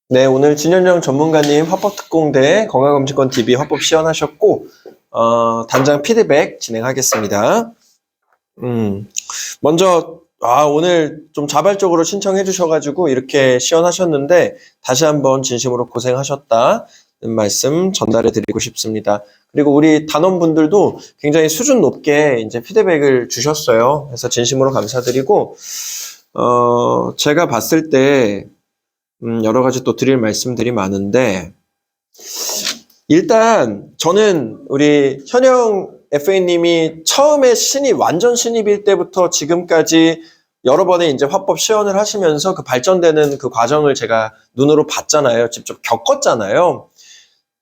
네, 오늘 진현영 전문가님 화법특공대 건강검진권 TV 화법 시연하셨고, 단장 피드백 진행하겠습니다. 먼저, 오늘 좀 자발적으로 신청해 주셔가지고 이렇게 시연하셨는데, 다시 한번 진심으로 고생하셨다는 말씀 전달해 드리고 싶습니다. 그리고 우리 단원분들도 굉장히 수준 높게 이제 피드백을 주셨어요. 그래서 진심으로 감사드리고, 제가 봤을 때, 여러 가지 또 드릴 말씀들이 많은데, 일단, 저는 우리 현영 FA님이 처음에 완전 신입일 때부터 지금까지 여러 번의 이제 화법 시연을 하시면서 그 발전되는 그 과정을 제가 눈으로 봤잖아요. 직접 겪었잖아요.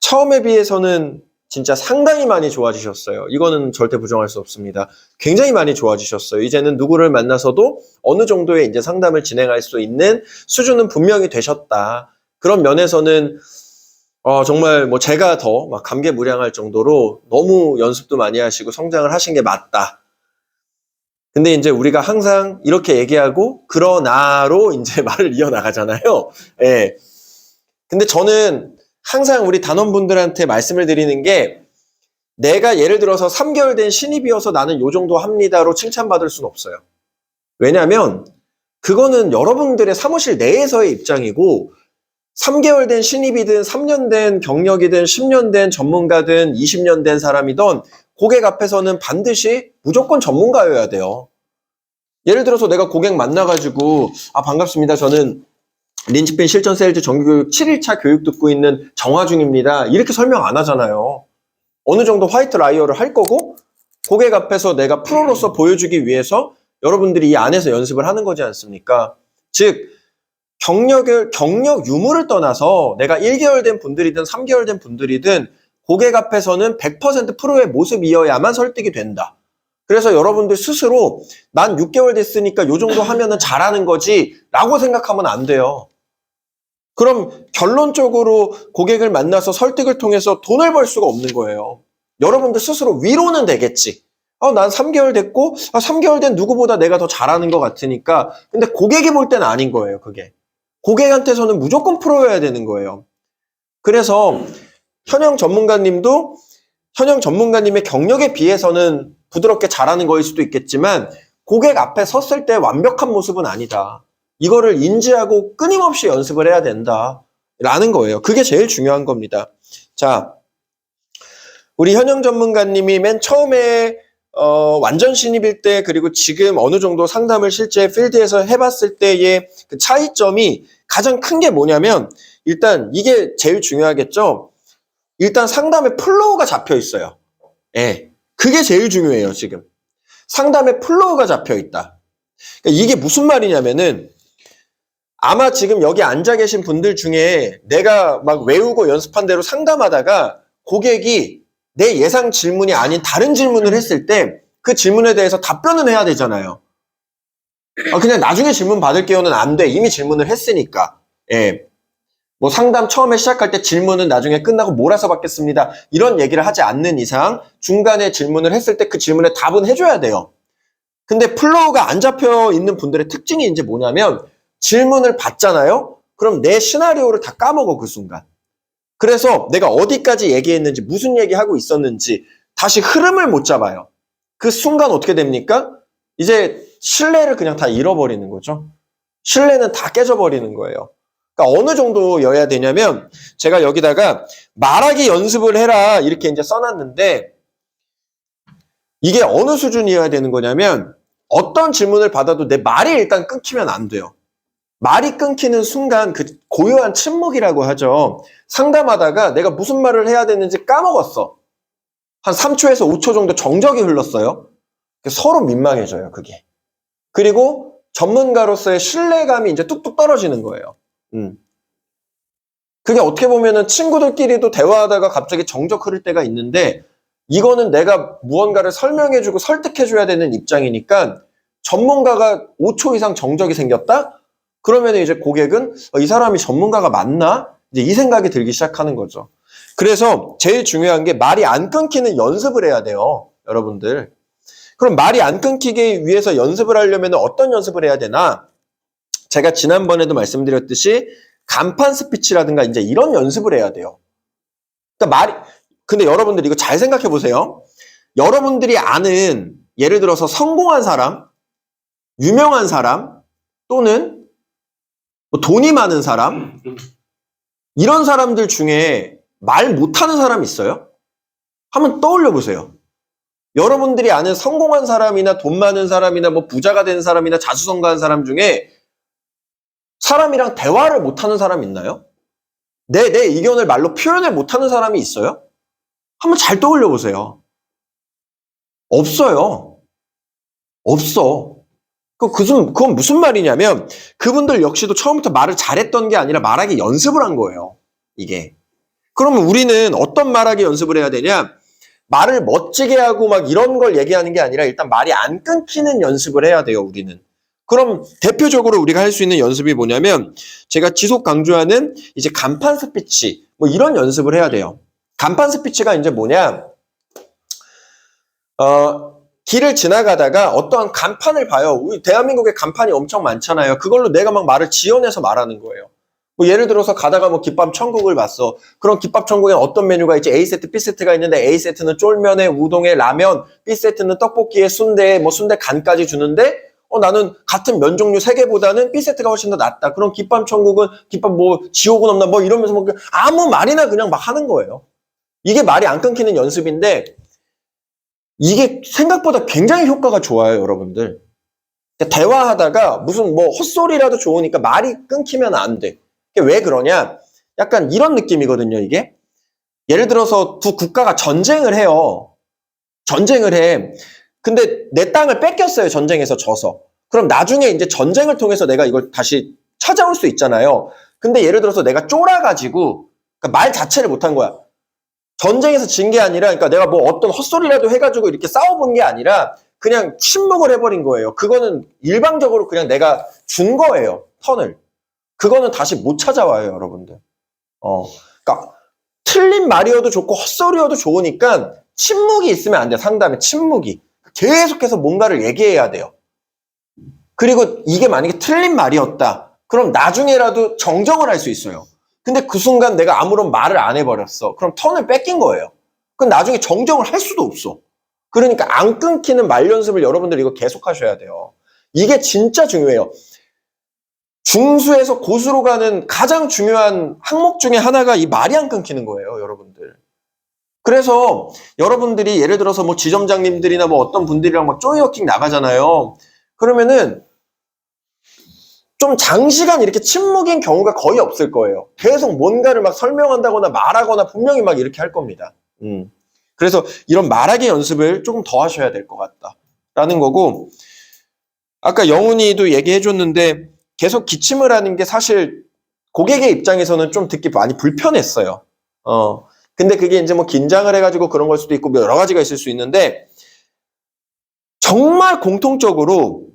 처음에 비해서는 진짜 상당히 많이 좋아지셨어요. 이거는 절대 부정할 수 없습니다. 굉장히 많이 좋아지셨어요. 이제는 누구를 만나서도 어느 정도의 이제 상담을 진행할 수 있는 수준은 분명히 되셨다. 그런 면에서는 정말 뭐 제가 더 막 감개무량할 정도로 너무 연습도 많이 하시고 성장을 하신 게 맞다. 근데 이제 우리가 항상 이렇게 얘기하고 그러나로 이제 말을 이어나가잖아요. 예. 근데 저는 항상 우리 단원분들한테 말씀을 드리는 게, 내가 예를 들어서 3개월 된 신입이어서 나는 요 정도 합니다로 칭찬받을 수는 없어요. 왜냐하면 그거는 여러분들의 사무실 내에서의 입장이고, 3개월 된 신입이든 3년 된 경력이든 10년 된 전문가든 20년 된 사람이든 고객 앞에서는 반드시 무조건 전문가여야 돼요. 예를 들어서 내가 고객 만나가지고 반갑습니다. 저는 린치핀 실전 세일즈 정규교육 7일차 교육 듣고 있는 정화중입니다. 이렇게 설명 안 하잖아요. 어느 정도 화이트 라이어를 할 거고, 고객 앞에서 내가 프로로서 보여주기 위해서 여러분들이 이 안에서 연습을 하는 거지 않습니까? 즉, 경력 유무를 떠나서 내가 1개월 된 분들이든 3개월 된 분들이든 고객 앞에서는 100% 프로의 모습이어야만 설득이 된다. 그래서 여러분들 스스로 난 6개월 됐으니까 요 정도 하면은 잘하는 거지 라고 생각하면 안 돼요. 그럼 결론적으로 고객을 만나서 설득을 통해서 돈을 벌 수가 없는 거예요. 여러분들 스스로 위로는 되겠지. 난 3개월 됐고 3개월 된 누구보다 내가 더 잘하는 것 같으니까. 근데 고객이 볼 때는 아닌 거예요, 그게. 고객한테서는 무조건 프로여야 되는 거예요. 그래서 현영 전문가님도 현영 전문가님의 경력에 비해서는 부드럽게 잘하는 거일 수도 있겠지만, 고객 앞에 섰을 때 완벽한 모습은 아니다. 이거를 인지하고 끊임없이 연습을 해야 된다. 라는 거예요. 그게 제일 중요한 겁니다. 자, 우리 현영 전문가님이 맨 처음에 완전 신입일 때, 그리고 지금 어느 정도 상담을 실제 필드에서 해봤을 때의 그 차이점이 가장 큰 게 뭐냐면, 일단 이게 제일 중요하겠죠. 일단 상담의 플로우가 잡혀 있어요. 예. 그게 제일 중요해요, 지금. 상담의 플로우가 잡혀 있다. 그러니까 이게 무슨 말이냐면은, 아마 지금 여기 앉아 계신 분들 중에 내가 막 외우고 연습한 대로 상담하다가 고객이 내 예상 질문이 아닌 다른 질문을 했을 때 그 질문에 대해서 답변은 해야 되잖아요. 그냥 나중에 질문 받을게요는 안 돼. 이미 질문을 했으니까. 예. 뭐 상담 처음에 시작할 때 질문은 나중에 끝나고 몰아서 받겠습니다. 이런 얘기를 하지 않는 이상 중간에 질문을 했을 때 그 질문에 답은 해줘야 돼요. 근데 플로우가 안 잡혀 있는 분들의 특징이 이제 뭐냐면, 질문을 받잖아요? 그럼 내 시나리오를 다 까먹어, 그 순간. 그래서 내가 어디까지 얘기했는지, 무슨 얘기하고 있었는지 다시 흐름을 못 잡아요. 그 순간 어떻게 됩니까? 이제 신뢰를 그냥 다 잃어버리는 거죠. 신뢰는 다 깨져버리는 거예요. 그러니까 어느 정도여야 되냐면, 제가 여기다가 말하기 연습을 해라 이렇게 이제 써놨는데, 이게 어느 수준이어야 되는 거냐면, 어떤 질문을 받아도 내 말이 일단 끊기면 안 돼요. 말이 끊기는 순간 그 고요한 침묵이라고 하죠. 상담하다가 내가 무슨 말을 해야 되는지 까먹었어. 한 3초에서 5초 정도 정적이 흘렀어요. 서로 민망해져요, 그게. 그리고 전문가로서의 신뢰감이 이제 뚝뚝 떨어지는 거예요. 그게 어떻게 보면은 친구들끼리도 대화하다가 갑자기 정적 흐를 때가 있는데, 이거는 내가 무언가를 설명해주고 설득해줘야 되는 입장이니까, 전문가가 5초 이상 정적이 생겼다? 그러면 이제 고객은 이 사람이 전문가가 맞나? 이제 이 생각이 들기 시작하는 거죠. 그래서 제일 중요한 게 말이 안 끊기는 연습을 해야 돼요, 여러분들. 그럼 말이 안 끊기기 위해서 연습을 하려면 어떤 연습을 해야 되나? 제가 지난번에도 말씀드렸듯이 간판 스피치라든가 이제 이런 연습을 해야 돼요. 그러니까 근데 여러분들 이거 잘 생각해 보세요. 여러분들이 아는 예를 들어서 성공한 사람, 유명한 사람, 또는 뭐 돈이 많은 사람, 이런 사람들 중에 말 못하는 사람 있어요? 한번 떠올려 보세요. 여러분들이 아는 성공한 사람이나 돈 많은 사람이나 뭐 부자가 된 사람이나 자수성가한 사람 중에 사람이랑 대화를 못하는 사람 있나요? 내 의견을 말로 표현을 못하는 사람이 있어요? 한번 잘 떠올려 보세요. 없어요. 없어. 그건 무슨 말이냐면 그분들 역시도 처음부터 말을 잘했던 게 아니라 말하기 연습을 한 거예요. 이게. 그러면 우리는 어떤 말하기 연습을 해야 되냐? 말을 멋지게 하고 막 이런 걸 얘기하는 게 아니라 일단 말이 안 끊기는 연습을 해야 돼요, 우리는. 그럼 대표적으로 우리가 할 수 있는 연습이 뭐냐면 제가 지속 강조하는 이제 간판 스피치 뭐 이런 연습을 해야 돼요. 간판 스피치가 이제 뭐냐? 길을 지나가다가 어떠한 간판을 봐요. 우리 대한민국에 간판이 엄청 많잖아요. 그걸로 내가 막 말을 지어내서 말하는 거예요. 뭐 예를 들어서 가다가 뭐 김밥 천국을 봤어. 그럼 김밥 천국에 어떤 메뉴가 있지? A세트, B세트가 있는데 A세트는 쫄면에 우동에 라면, B세트는 떡볶이에 순대에 뭐 순대 간까지 주는데 나는 같은 면 종류 3개보다는 B세트가 훨씬 더 낫다. 그럼 김밥 천국은 김밥 뭐 지옥은 없나 뭐 이러면서 뭐 아무 말이나 그냥 막 하는 거예요. 이게 말이 안 끊기는 연습인데 이게 생각보다 굉장히 효과가 좋아요, 여러분들. 대화하다가 무슨 뭐 헛소리라도 좋으니까 말이 끊기면 안 돼. 왜 그러냐? 약간 이런 느낌이거든요, 이게. 예를 들어서 두 국가가 전쟁을 해요. 전쟁을 해. 근데 내 땅을 뺏겼어요, 전쟁에서 져서. 그럼 나중에 이제 전쟁을 통해서 내가 이걸 다시 찾아올 수 있잖아요. 근데 예를 들어서 내가 쫄아가지고, 그러니까 말 자체를 못한 거야. 전쟁에서 진 게 아니라, 그러니까 내가 뭐 어떤 헛소리라도 해가지고 이렇게 싸워본 게 아니라, 그냥 침묵을 해버린 거예요. 그거는 일방적으로 그냥 내가 준 거예요, 턴을. 그거는 다시 못 찾아와요, 여러분들. 그러니까 틀린 말이어도 좋고 헛소리여도 좋으니까 침묵이 있으면 안 돼요. 상담에 침묵이. 계속해서 뭔가를 얘기해야 돼요. 그리고 이게 만약에 틀린 말이었다. 그럼 나중에라도 정정을 할 수 있어요. 근데 그 순간 내가 아무런 말을 안 해버렸어. 그럼 턴을 뺏긴 거예요. 그럼 나중에 정정을 할 수도 없어. 그러니까 안 끊기는 말 연습을 여러분들 이거 계속 하셔야 돼요. 이게 진짜 중요해요. 중수에서 고수로 가는 가장 중요한 항목 중에 하나가 이 말이 안 끊기는 거예요, 여러분들. 그래서 여러분들이 예를 들어서 뭐 지점장님들이나 뭐 어떤 분들이랑 막 조이워킹 나가잖아요. 그러면은 좀 장시간 이렇게 침묵인 경우가 거의 없을 거예요. 계속 뭔가를 막 설명한다거나 말하거나 분명히 막 이렇게 할 겁니다. 그래서 이런 말하기 연습을 조금 더 하셔야 될 것 같다라는 거고, 아까 영훈이도 얘기해 줬는데 계속 기침을 하는 게 사실 고객의 입장에서는 좀 듣기 많이 불편했어요. 근데 그게 이제 뭐 긴장을 해가지고 그런 걸 수도 있고 뭐 여러 가지가 있을 수 있는데 정말 공통적으로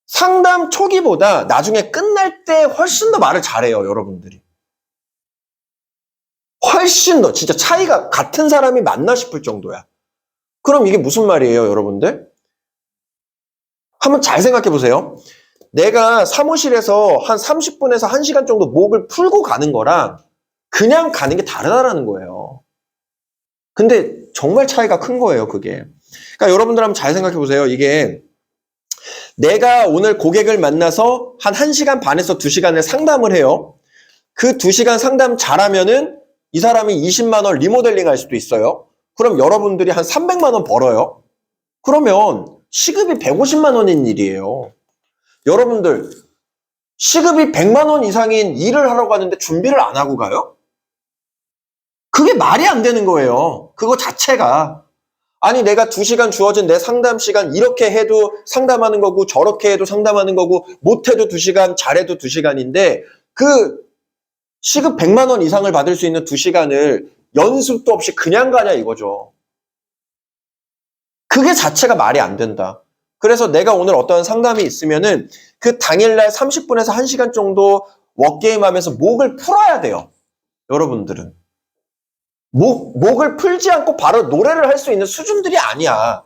상담 초기보다 나중에 끝날 때 훨씬 더 말을 잘해요, 여러분들이. 훨씬 더 진짜 차이가 같은 사람이 맞나 싶을 정도야. 그럼 이게 무슨 말이에요, 여러분들? 한번 잘 생각해 보세요. 내가 사무실에서 한 30분에서 1시간 정도 목을 풀고 가는 거랑 그냥 가는 게 다르다라는 거예요. 근데 정말 차이가 큰 거예요, 그게. 그러니까 여러분들 한번 잘 생각해 보세요. 이게 내가 오늘 고객을 만나서 한 1시간 반에서 2시간을 상담을 해요. 그 2시간 상담 잘하면은 이 사람이 20만 원 리모델링 할 수도 있어요. 그럼 여러분들이 한 300만 원 벌어요. 그러면 시급이 150만 원인 일이에요. 여러분들 시급이 100만 원 이상인 일을 하러 가는데 준비를 안 하고 가요? 그게 말이 안 되는 거예요. 그거 자체가. 아니 내가 2시간 주어진 내 상담 시간 이렇게 해도 상담하는 거고 저렇게 해도 상담하는 거고 못해도 2시간 잘해도 2시간인데 그 시급 100만 원 이상을 받을 수 있는 2시간을 연습도 없이 그냥 가냐 이거죠. 그게 자체가 말이 안 된다. 그래서 내가 오늘 어떤 상담이 있으면은 그 당일날 30분에서 1시간 정도 워게임 하면서 목을 풀어야 돼요. 여러분들은. 목을 풀지 않고 바로 노래를 할 수 있는 수준들이 아니야.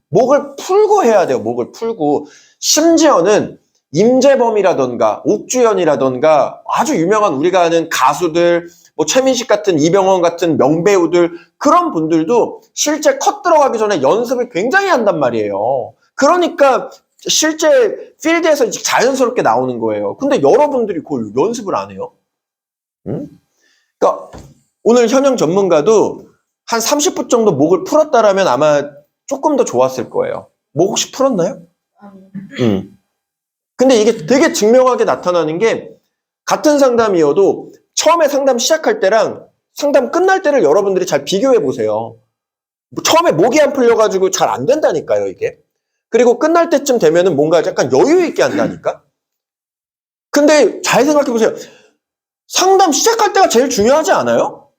목을 풀고 해야 돼요. 목을 풀고. 심지어는 임재범이라던가 옥주현이라던가 아주 유명한 우리가 아는 가수들, 뭐 최민식 같은 이병헌 같은 명배우들 그런 분들도 실제 컷 들어가기 전에 연습을 굉장히 한단 말이에요. 그러니까 실제 필드에서 자연스럽게 나오는 거예요. 근데 여러분들이 그걸 연습을 안 해요. 응? 그러니까 오늘 현영 전문가도 한 30분 정도 목을 풀었다라면 아마 조금 더 좋았을 거예요. 목 혹시 풀었나요? 근데 이게 되게 증명하게 나타나는 게 같은 상담이어도 처음에 상담 시작할 때랑 상담 끝날 때를 여러분들이 잘 비교해 보세요. 처음에 목이 안 풀려가지고 잘 안 된다니까요, 이게. 그리고 끝날 때쯤 되면은 뭔가 약간 여유 있게 한다니까? 근데 잘 생각해 보세요. 상담 시작할 때가 제일 중요하지 않아요?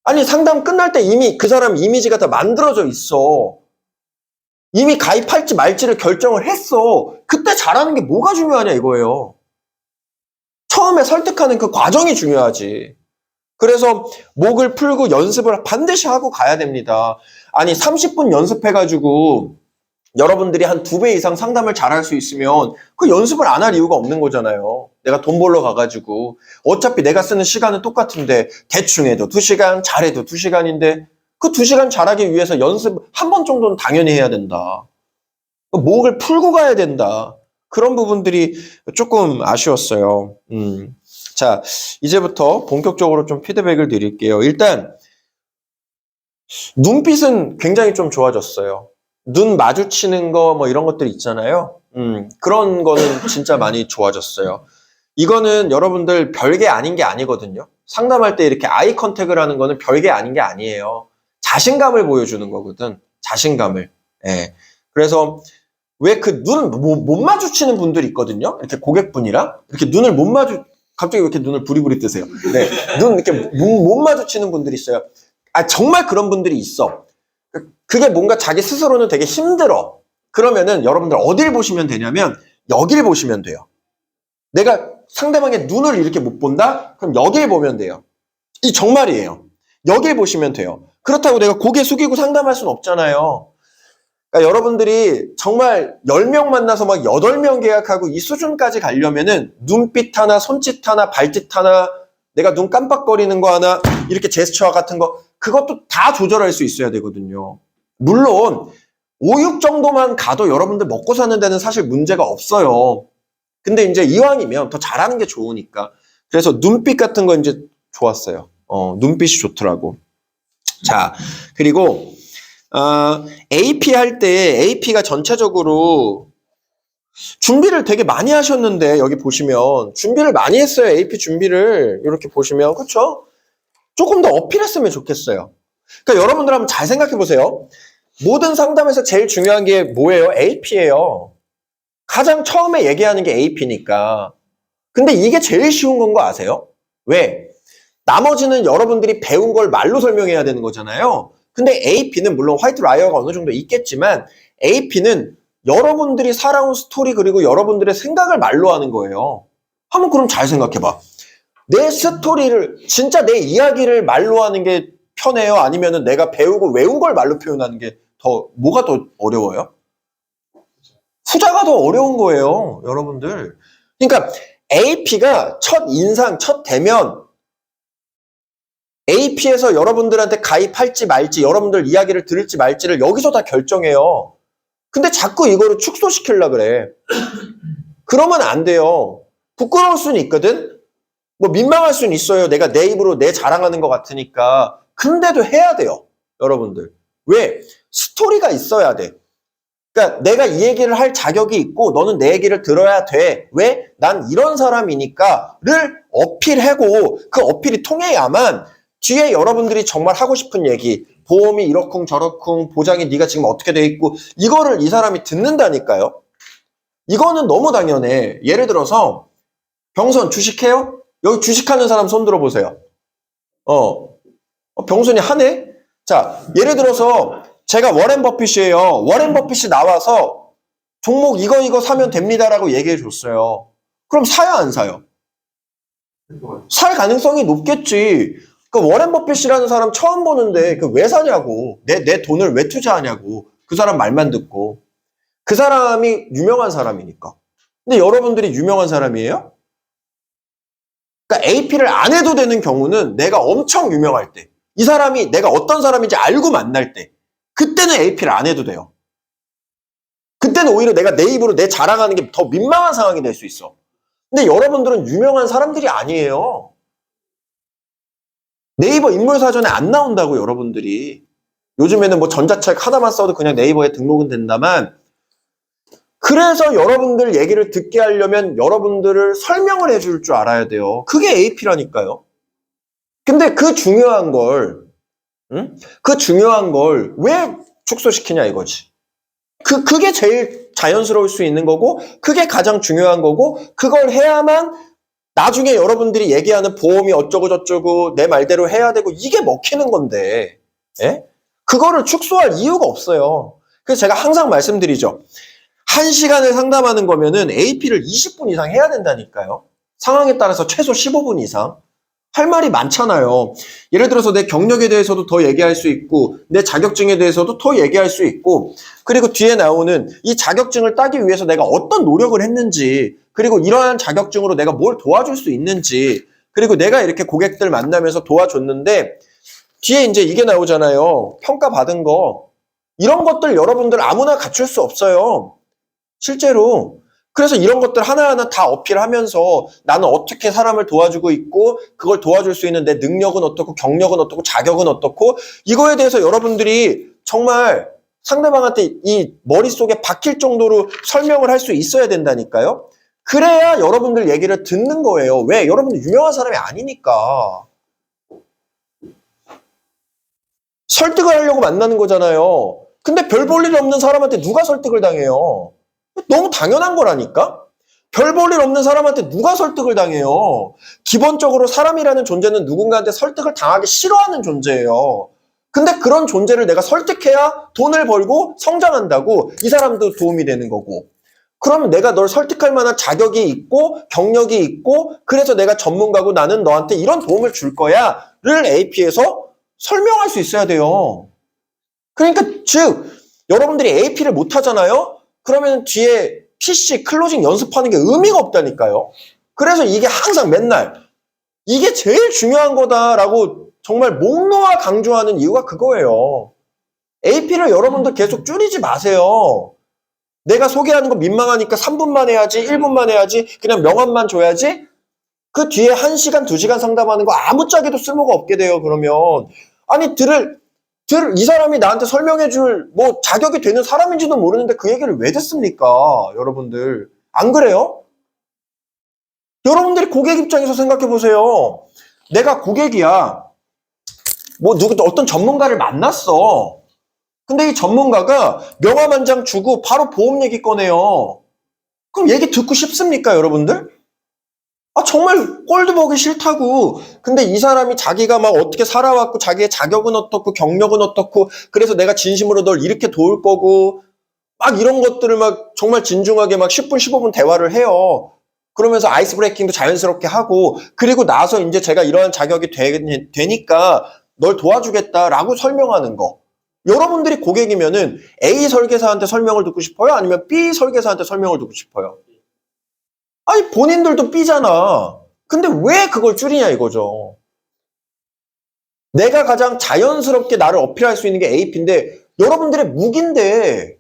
아니, 상담 끝날 때 이미 그 사람 이미지가 다 만들어져 있어. 이미 가입할지 말지를 결정을 했어. 그때 잘하는 게 뭐가 중요하냐 이거예요. 처음에 설득하는 그 과정이 중요하지. 그래서 목을 풀고 연습을 반드시 하고 가야 됩니다. 아니 30분 연습해가지고 여러분들이 한 2배 이상 상담을 잘할 수 있으면 그 연습을 안 할 이유가 없는 거잖아요. 내가 돈 벌러 가가지고 어차피 내가 쓰는 시간은 똑같은데 대충 해도 2시간, 잘해도 2시간인데 그 2시간 잘하기 위해서 연습 한 번 정도는 당연히 해야 된다. 목을 풀고 가야 된다. 그런 부분들이 조금 아쉬웠어요. 자, 이제부터 본격적으로 좀 피드백을 드릴게요. 일단 눈빛은 굉장히 좀 좋아졌어요. 눈 마주치는 거 뭐 이런 것들 있잖아요. 그런 거는 진짜 많이 좋아졌어요. 이거는 여러분들 별게 아닌 게 아니거든요. 상담할 때 이렇게 아이 컨택을 하는 거는 별게 아닌 게 아니에요. 자신감을 보여주는 거거든. 자신감을. 예. 그래서 왜 그 눈 못 마주치는 분들이 있거든요. 이렇게 고객분이랑 이렇게 눈을 못 갑자기 왜 이렇게 눈을 부리부리 뜨세요? 네. 눈 이렇게 못 마주치는 분들이 있어요. 아, 정말 그런 분들이 있어. 그게 뭔가 자기 스스로는 되게 힘들어. 그러면은 여러분들 어딜 보시면 되냐면 여길 보시면 돼요. 내가 상대방의 눈을 이렇게 못 본다? 그럼 여길 보면 돼요. 이 정말이에요. 여길 보시면 돼요. 그렇다고 내가 고개 숙이고 상담할 수는 없잖아요. 그러니까 여러분들이 정말 10명 만나서 막 8명 계약하고 이 수준까지 가려면은 눈빛 하나, 손짓 하나, 발짓 하나, 내가 눈 깜빡거리는 거 하나, 이렇게 제스처 같은 거, 그것도 다 조절할 수 있어야 되거든요. 물론 5, 6 정도만 가도 여러분들 먹고 사는 데는 사실 문제가 없어요. 근데 이제 이왕이면 더 잘하는 게 좋으니까. 그래서 눈빛 같은 거 이제 좋았어요. 눈빛이 좋더라고. 자, 그리고 AP 할 때 AP가 전체적으로 준비를 되게 많이 하셨는데 여기 보시면 준비를 많이 했어요. AP 준비를 이렇게 보시면 그렇죠? 조금 더 어필했으면 좋겠어요. 그러니까 여러분들 한번 잘 생각해 보세요. 모든 상담에서 제일 중요한 게 뭐예요? AP예요. 가장 처음에 얘기하는 게 AP니까. 근데 이게 제일 쉬운 건 거 아세요? 왜? 나머지는 여러분들이 배운 걸 말로 설명해야 되는 거잖아요. 근데 AP는 물론 화이트 라이어가 어느 정도 있겠지만 AP는 여러분들이 살아온 스토리 그리고 여러분들의 생각을 말로 하는 거예요. 한번 그럼 잘 생각해봐. 내 스토리를 진짜 내 이야기를 말로 하는 게 편해요? 아니면은 내가 배우고 외운 걸 말로 표현하는 게 뭐가 더 어려워요? 후자가 더 어려운 거예요, 여러분들. 그러니까 AP가 첫 인상, 첫 대면 AP에서 여러분들한테 가입할지 말지, 여러분들 이야기를 들을지 말지를 여기서 다 결정해요. 근데 자꾸 이거를 축소시키려고 그래. 그러면 안 돼요. 부끄러울 수는 있거든? 뭐 민망할 수는 있어요. 내가 내 입으로 내 자랑하는 것 같으니까. 근데도 해야 돼요. 여러분들. 왜? 스토리가 있어야 돼. 그러니까 내가 이 얘기를 할 자격이 있고 너는 내 얘기를 들어야 돼. 왜? 난 이런 사람이니까를 어필하고 그 어필이 통해야만 뒤에 여러분들이 정말 하고 싶은 얘기, 보험이 이러쿵 저러쿵, 보장이 네가 지금 어떻게 돼 있고 이거를 이 사람이 듣는다니까요. 이거는 너무 당연해. 예를 들어서 병선 주식해요? 여기 주식하는 사람 손 들어보세요. 병선이 하네? 자, 예를 들어서 제가 워렌 버핏이에요. 워렌 버핏이 나와서 종목 이거 사면 됩니다라고 얘기해 줬어요. 그럼 사요, 안 사요? 살 가능성이 높겠지. 그 워렌 버핏이라는 사람 처음 보는데 그 왜 사냐고. 내 돈을 왜 투자하냐고. 그 사람 말만 듣고. 그 사람이 유명한 사람이니까. 근데 여러분들이 유명한 사람이에요? 그러니까 AP를 안 해도 되는 경우는 내가 엄청 유명할 때, 이 사람이 내가 어떤 사람인지 알고 만날 때, 그때는 AP를 안 해도 돼요. 그때는 오히려 내가 내 입으로 내 자랑하는 게 더 민망한 상황이 될 수 있어. 근데 여러분들은 유명한 사람들이 아니에요. 네이버 인물사전에 안 나온다고 여러분들이. 요즘에는 뭐 전자책 하나만 써도 그냥 네이버에 등록은 된다만, 그래서 여러분들 얘기를 듣게 하려면 여러분들을 설명을 해줄 줄 알아야 돼요. 그게 AP라니까요. 근데 그 중요한 걸, 그 중요한 걸 왜 축소시키냐 이거지. 그게 제일 자연스러울 수 있는 거고, 그게 가장 중요한 거고, 그걸 해야만 나중에 여러분들이 얘기하는 보험이 어쩌고 저쩌고 내 말대로 해야 되고, 이게 먹히는 건데, 예? 그거를 축소할 이유가 없어요. 그래서 제가 항상 말씀드리죠. 1시간을 상담하는 거면은 AP를 20분 이상 해야 된다니까요. 상황에 따라서 최소 15분 이상. 할 말이 많잖아요. 예를 들어서 내 경력에 대해서도 더 얘기할 수 있고, 내 자격증에 대해서도 더 얘기할 수 있고, 그리고 뒤에 나오는 이 자격증을 따기 위해서 내가 어떤 노력을 했는지, 그리고 이러한 자격증으로 내가 뭘 도와줄 수 있는지, 그리고 내가 이렇게 고객들 만나면서 도와줬는데, 뒤에 이제 이게 나오잖아요. 평가받은 거. 이런 것들 여러분들 아무나 갖출 수 없어요. 실제로. 그래서 이런 것들 하나하나 다 어필하면서 나는 어떻게 사람을 도와주고 있고, 그걸 도와줄 수 있는 내 능력은 어떻고, 경력은 어떻고, 자격은 어떻고, 이거에 대해서 여러분들이 정말 상대방한테 이 머릿속에 박힐 정도로 설명을 할 수 있어야 된다니까요. 그래야 여러분들 얘기를 듣는 거예요. 왜? 여러분들 유명한 사람이 아니니까. 설득을 하려고 만나는 거잖아요. 근데 별 볼 일 없는 사람한테 누가 설득을 당해요? 너무 당연한 거라니까? 별 볼 일 없는 사람한테 누가 설득을 당해요? 기본적으로 사람이라는 존재는 누군가한테 설득을 당하기 싫어하는 존재예요. 근데 그런 존재를 내가 설득해야 돈을 벌고 성장한다고, 이 사람도 도움이 되는 거고. 그러면 내가 널 설득할 만한 자격이 있고 경력이 있고, 그래서 내가 전문가고 나는 너한테 이런 도움을 줄 거야를 AP에서 설명할 수 있어야 돼요. 그러니까 즉 여러분들이 AP를 못 하잖아요? 그러면 뒤에 PC 클로징 연습하는 게 의미가 없다니까요. 그래서 이게 항상 맨날 이게 제일 중요한 거다라고 정말 목 놓아 강조하는 이유가 그거예요. AP를 여러분들 계속 줄이지 마세요. 내가 소개하는 거 민망하니까 3분만 해야지, 1분만 해야지, 그냥 명함만 줘야지. 그 뒤에 1시간, 2시간 상담하는 거 아무짝에도 쓸모가 없게 돼요, 그러면. 아니, 이 사람이 나한테 설명해줄 뭐 자격이 되는 사람인지도 모르는데 그 얘기를 왜 듣습니까? 여러분들. 안 그래요? 여러분들이 고객 입장에서 생각해 보세요. 내가 고객이야. 뭐 어떤 전문가를 만났어. 근데 이 전문가가 명함 한 장 주고 바로 보험 얘기 꺼내요. 그럼 얘기 듣고 싶습니까, 여러분들? 아, 정말 꼴도 보기 싫다고. 근데 이 사람이 자기가 막 어떻게 살아왔고, 자기의 자격은 어떻고, 경력은 어떻고, 그래서 내가 진심으로 널 이렇게 도울 거고, 막 이런 것들을 막 정말 진중하게 막 10분, 15분 대화를 해요. 그러면서 아이스 브레이킹도 자연스럽게 하고, 그리고 나서 이제 제가 이러한 자격이 되니까 널 도와주겠다라고 설명하는 거. 여러분들이 고객이면은 A 설계사한테 설명을 듣고 싶어요? 아니면 B 설계사한테 설명을 듣고 싶어요? 아니, 본인들도 B잖아. 근데 왜 그걸 줄이냐 이거죠. 내가 가장 자연스럽게 나를 어필할 수 있는 게 AP인데, 여러분들의 무기인데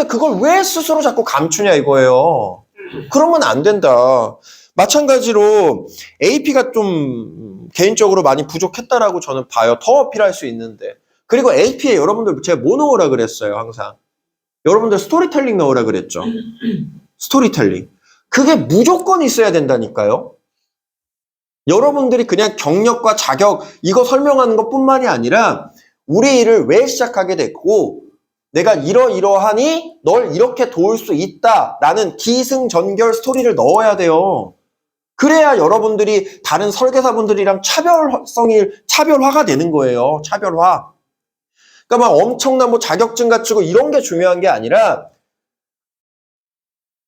그걸 왜 스스로 자꾸 감추냐 이거예요. 그러면 안 된다. 마찬가지로 AP가 좀 개인적으로 많이 부족했다라고 저는 봐요. 더 어필할 수 있는데. 그리고 AP에 여러분들 제가 뭐 넣으라 그랬어요, 항상. 여러분들 스토리텔링 넣으라 그랬죠. 스토리텔링. 그게 무조건 있어야 된다니까요. 여러분들이 그냥 경력과 자격 이거 설명하는 것뿐만이 아니라 우리 일을 왜 시작하게 됐고 내가 이러이러하니 널 이렇게 도울 수 있다라는 기승전결 스토리를 넣어야 돼요. 그래야 여러분들이 다른 설계사분들이랑 차별화가 되는 거예요. 차별화. 그러니까 막 엄청난 뭐 자격증 갖추고 이런 게 중요한 게 아니라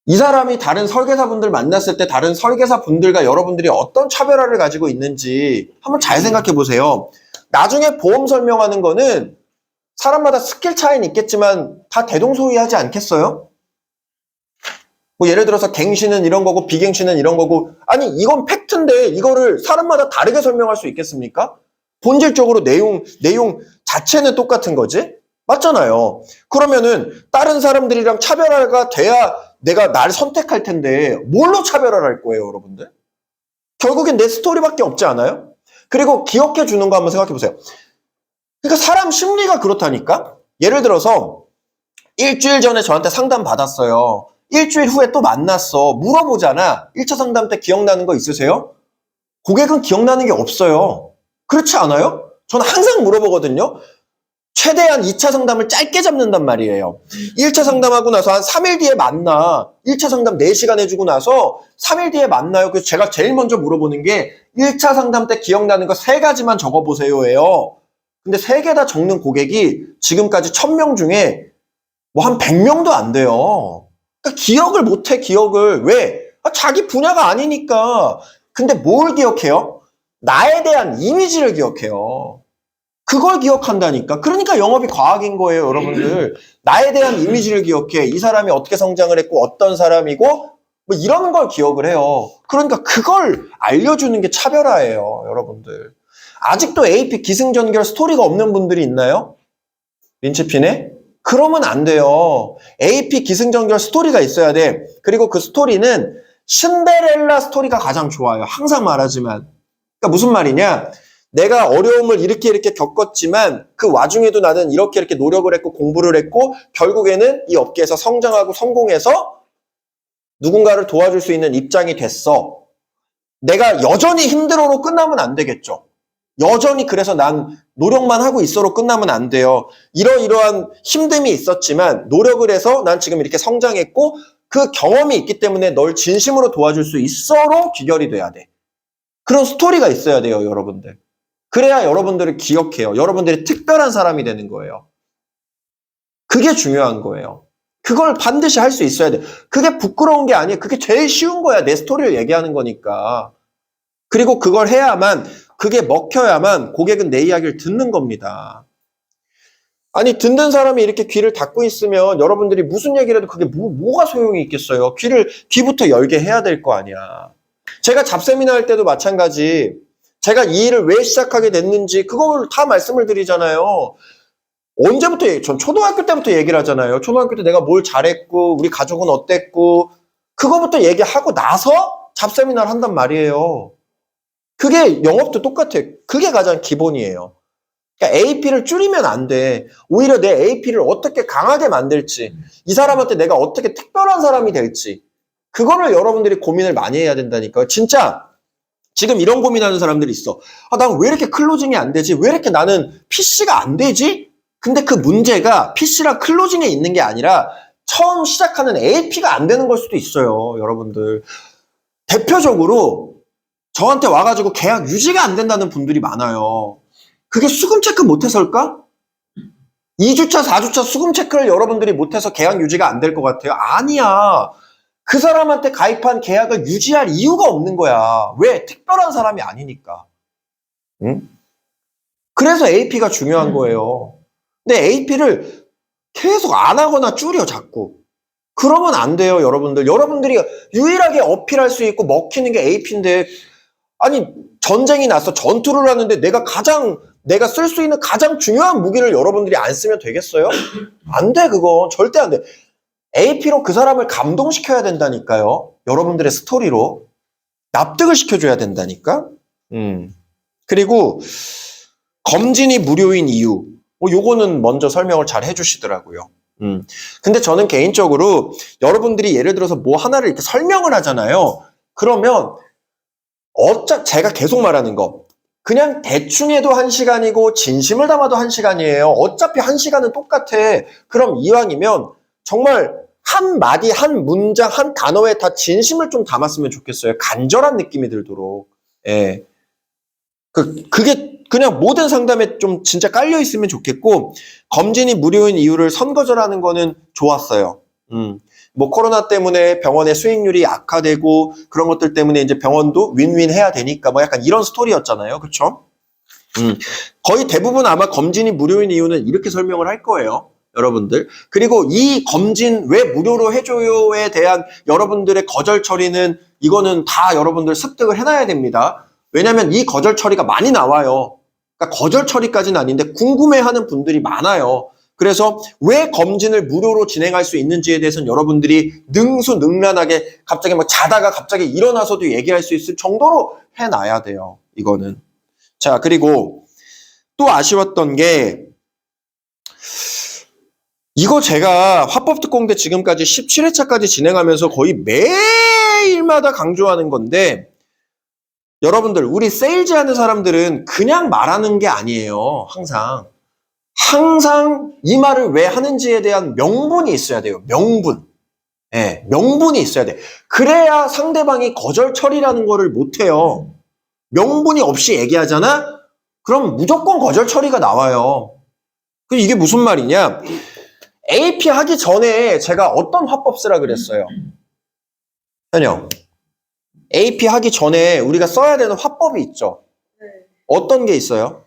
이 사람이 다른 설계사분들 만났을 때 다른 설계사분들과 여러분들이 어떤 차별화를 가지고 있는지 한번 잘 생각해 보세요. 나중에 보험 설명하는 거는 사람마다 스킬 차이는 있겠지만 다 대동소이하지 않겠어요? 뭐 예를 들어서 갱신은 이런 거고 비갱신은 이런 거고 아니 이건 팩트인데 이거를 사람마다 다르게 설명할 수 있겠습니까? 본질적으로 내용 자체는 똑같은 거지? 맞잖아요. 그러면은 다른 사람들이랑 차별화가 돼야 내가 날 선택할 텐데 뭘로 차별화를 할 거예요, 여러분들? 결국엔 내 스토리밖에 없지 않아요? 그리고 기억해 주는 거 한번 생각해 보세요. 그러니까 사람 심리가 그렇다니까? 예를 들어서 일주일 전에 저한테 상담 받았어요. 일주일 후에 또 만났어. 물어보잖아. 1차 상담 때 기억나는 거 있으세요? 고객은 기억나는 게 없어요. 그렇지 않아요? 저는 항상 물어보거든요. 최대한 2차 상담을 짧게 잡는단 말이에요. 1차 상담하고 나서 한 3일 뒤에 만나. 1차 상담 4시간 해주고 나서 3일 뒤에 만나요. 그래서 제가 제일 먼저 물어보는 게 1차 상담 때 기억나는 거 3가지만 적어보세요예요. 근데 3개 다 적는 고객이 지금까지 1000명 중에 뭐 한 100명도 안 돼요. 그러니까 기억을 못해, 기억을. 왜? 자기 분야가 아니니까. 근데 뭘 기억해요? 나에 대한 이미지를 기억해요. 그걸 기억한다니까. 그러니까 영업이 과학인 거예요, 여러분들. 나에 대한 이미지를 기억해. 이 사람이 어떻게 성장을 했고 어떤 사람이고 뭐 이런 걸 기억을 해요. 그러니까 그걸 알려주는 게 차별화예요, 여러분들. 아직도 AP 기승전결 스토리가 없는 분들이 있나요? 린치핀에? 그러면 안 돼요. AP 기승전결 스토리가 있어야 돼. 그리고 그 스토리는 신데렐라 스토리가 가장 좋아요. 항상 말하지만. 그러니까 무슨 말이냐? 내가 어려움을 이렇게 겪었지만 그 와중에도 나는 이렇게 노력을 했고 공부를 했고 결국에는 이 업계에서 성장하고 성공해서 누군가를 도와줄 수 있는 입장이 됐어. 내가 여전히 힘들어로 끝나면 안 되겠죠. 여전히 그래서 난 노력만 하고 있어로 끝나면 안 돼요. 이러이러한 힘듦이 있었지만 노력을 해서 난 지금 이렇게 성장했고 그 경험이 있기 때문에 널 진심으로 도와줄 수 있어로 귀결이 돼야 돼. 그런 스토리가 있어야 돼요, 여러분들. 그래야 여러분들을 기억해요. 여러분들이 특별한 사람이 되는 거예요. 그게 중요한 거예요. 그걸 반드시 할 수 있어야 돼. 그게 부끄러운 게 아니에요. 그게 제일 쉬운 거야. 내 스토리를 얘기하는 거니까. 그리고 그걸 해야만, 그게 먹혀야만 고객은 내 이야기를 듣는 겁니다. 아니, 듣는 사람이 이렇게 귀를 닫고 있으면 여러분들이 무슨 얘기를 해도 그게 뭐가 소용이 있겠어요. 귀부터 열게 해야 될 거 아니야. 제가 잡세미나 할 때도 마찬가지. 제가 이 일을 왜 시작하게 됐는지 그걸 다 말씀을 드리잖아요. 언제부터 전 초등학교 때부터 얘기를 하잖아요. 초등학교 때 내가 뭘 잘했고 우리 가족은 어땠고 그거부터 얘기하고 나서 잡세미나를 한단 말이에요. 그게 영업도 똑같아요. 그게 가장 기본이에요. 그러니까 AP를 줄이면 안 돼. 오히려 내 AP를 어떻게 강하게 만들지, 이 사람한테 내가 어떻게 특별한 사람이 될지, 그거를 여러분들이 고민을 많이 해야 된다니까요. 진짜 지금 이런 고민하는 사람들이 있어. 난 왜 이렇게 클로징이 안 되지? 왜 이렇게 나는 PC가 안 되지? 근데 그 문제가 PC랑 클로징에 있는 게 아니라 처음 시작하는 AP가 안 되는 걸 수도 있어요, 여러분들. 대표적으로 저한테 와가지고 계약 유지가 안 된다는 분들이 많아요. 그게 수금 체크 못해서일까? 2주차, 4주차 수금 체크를 여러분들이 못해서 계약 유지가 안 될 것 같아요? 아니야. 그 사람한테 가입한 계약을 유지할 이유가 없는 거야. 왜? 특별한 사람이 아니니까. 응? 그래서 AP가 중요한 거예요. 근데 AP를 계속 안 하거나 줄여, 자꾸. 그러면 안 돼요, 여러분들. 여러분들이 유일하게 어필할 수 있고 먹히는 게 AP인데, 아니, 전쟁이 났어. 전투를 하는데 내가 쓸 수 있는 가장 중요한 무기를 여러분들이 안 쓰면 되겠어요? 안 돼, 그건. 절대 안 돼. AP로 그 사람을 감동시켜야 된다니까요. 여러분들의 스토리로. 납득을 시켜줘야 된다니까. 그리고 검진이 무료인 이유. 요거는 먼저 설명을 잘 해주시더라고요. 근데 저는 개인적으로 여러분들이 예를 들어서 뭐 하나를 이렇게 설명을 하잖아요. 그러면 제가 계속 말하는 거. 그냥 대충 해도 1시간이고 진심을 담아도 1시간이에요. 어차피 1시간은 똑같아. 그럼 이왕이면 정말 한 마디, 한 문장, 한 단어에 다 진심을 좀 담았으면 좋겠어요. 간절한 느낌이 들도록. 예. 그게 그냥 모든 상담에 좀 진짜 깔려 있으면 좋겠고, 검진이 무료인 이유를 선거절하는 거는 좋았어요. 뭐 코로나 때문에 병원의 수익률이 악화되고 그런 것들 때문에 이제 병원도 윈윈 해야 되니까 뭐 약간 이런 스토리였잖아요. 그쵸? 거의 대부분 아마 검진이 무료인 이유는 이렇게 설명을 할 거예요. 여러분들. 그리고 이 검진 왜 무료로 해줘요에 대한 여러분들의 거절 처리는 이거는 다 여러분들 습득을 해놔야 됩니다. 왜냐면 이 거절 처리가 많이 나와요. 그러니까 거절 처리까지는 아닌데 궁금해하는 분들이 많아요. 그래서 왜 검진을 무료로 진행할 수 있는지에 대해서는 여러분들이 능수능란하게 갑자기 막 자다가 갑자기 일어나서도 얘기할 수 있을 정도로 해놔야 돼요. 이거는. 자, 그리고 또 아쉬웠던 게 이거 제가 화법특공대 지금까지 17회차까지 진행하면서 거의 매일마다 강조하는 건데 여러분들 우리 세일즈 하는 사람들은 그냥 말하는 게 아니에요. 항상 이 말을 왜 하는지에 대한 명분이 있어야 돼요. 명분. 예, 명분이 있어야 돼. 그래야 상대방이 거절 처리라는 거를 못해요. 명분이 없이 얘기하잖아? 그럼 무조건 거절 처리가 나와요. 이게 무슨 말이냐? AP 하기 전에 제가 어떤 화법 쓰라 그랬어요? 현영. AP 하기 전에 우리가 써야 되는 화법이 있죠? 네. 어떤 게 있어요?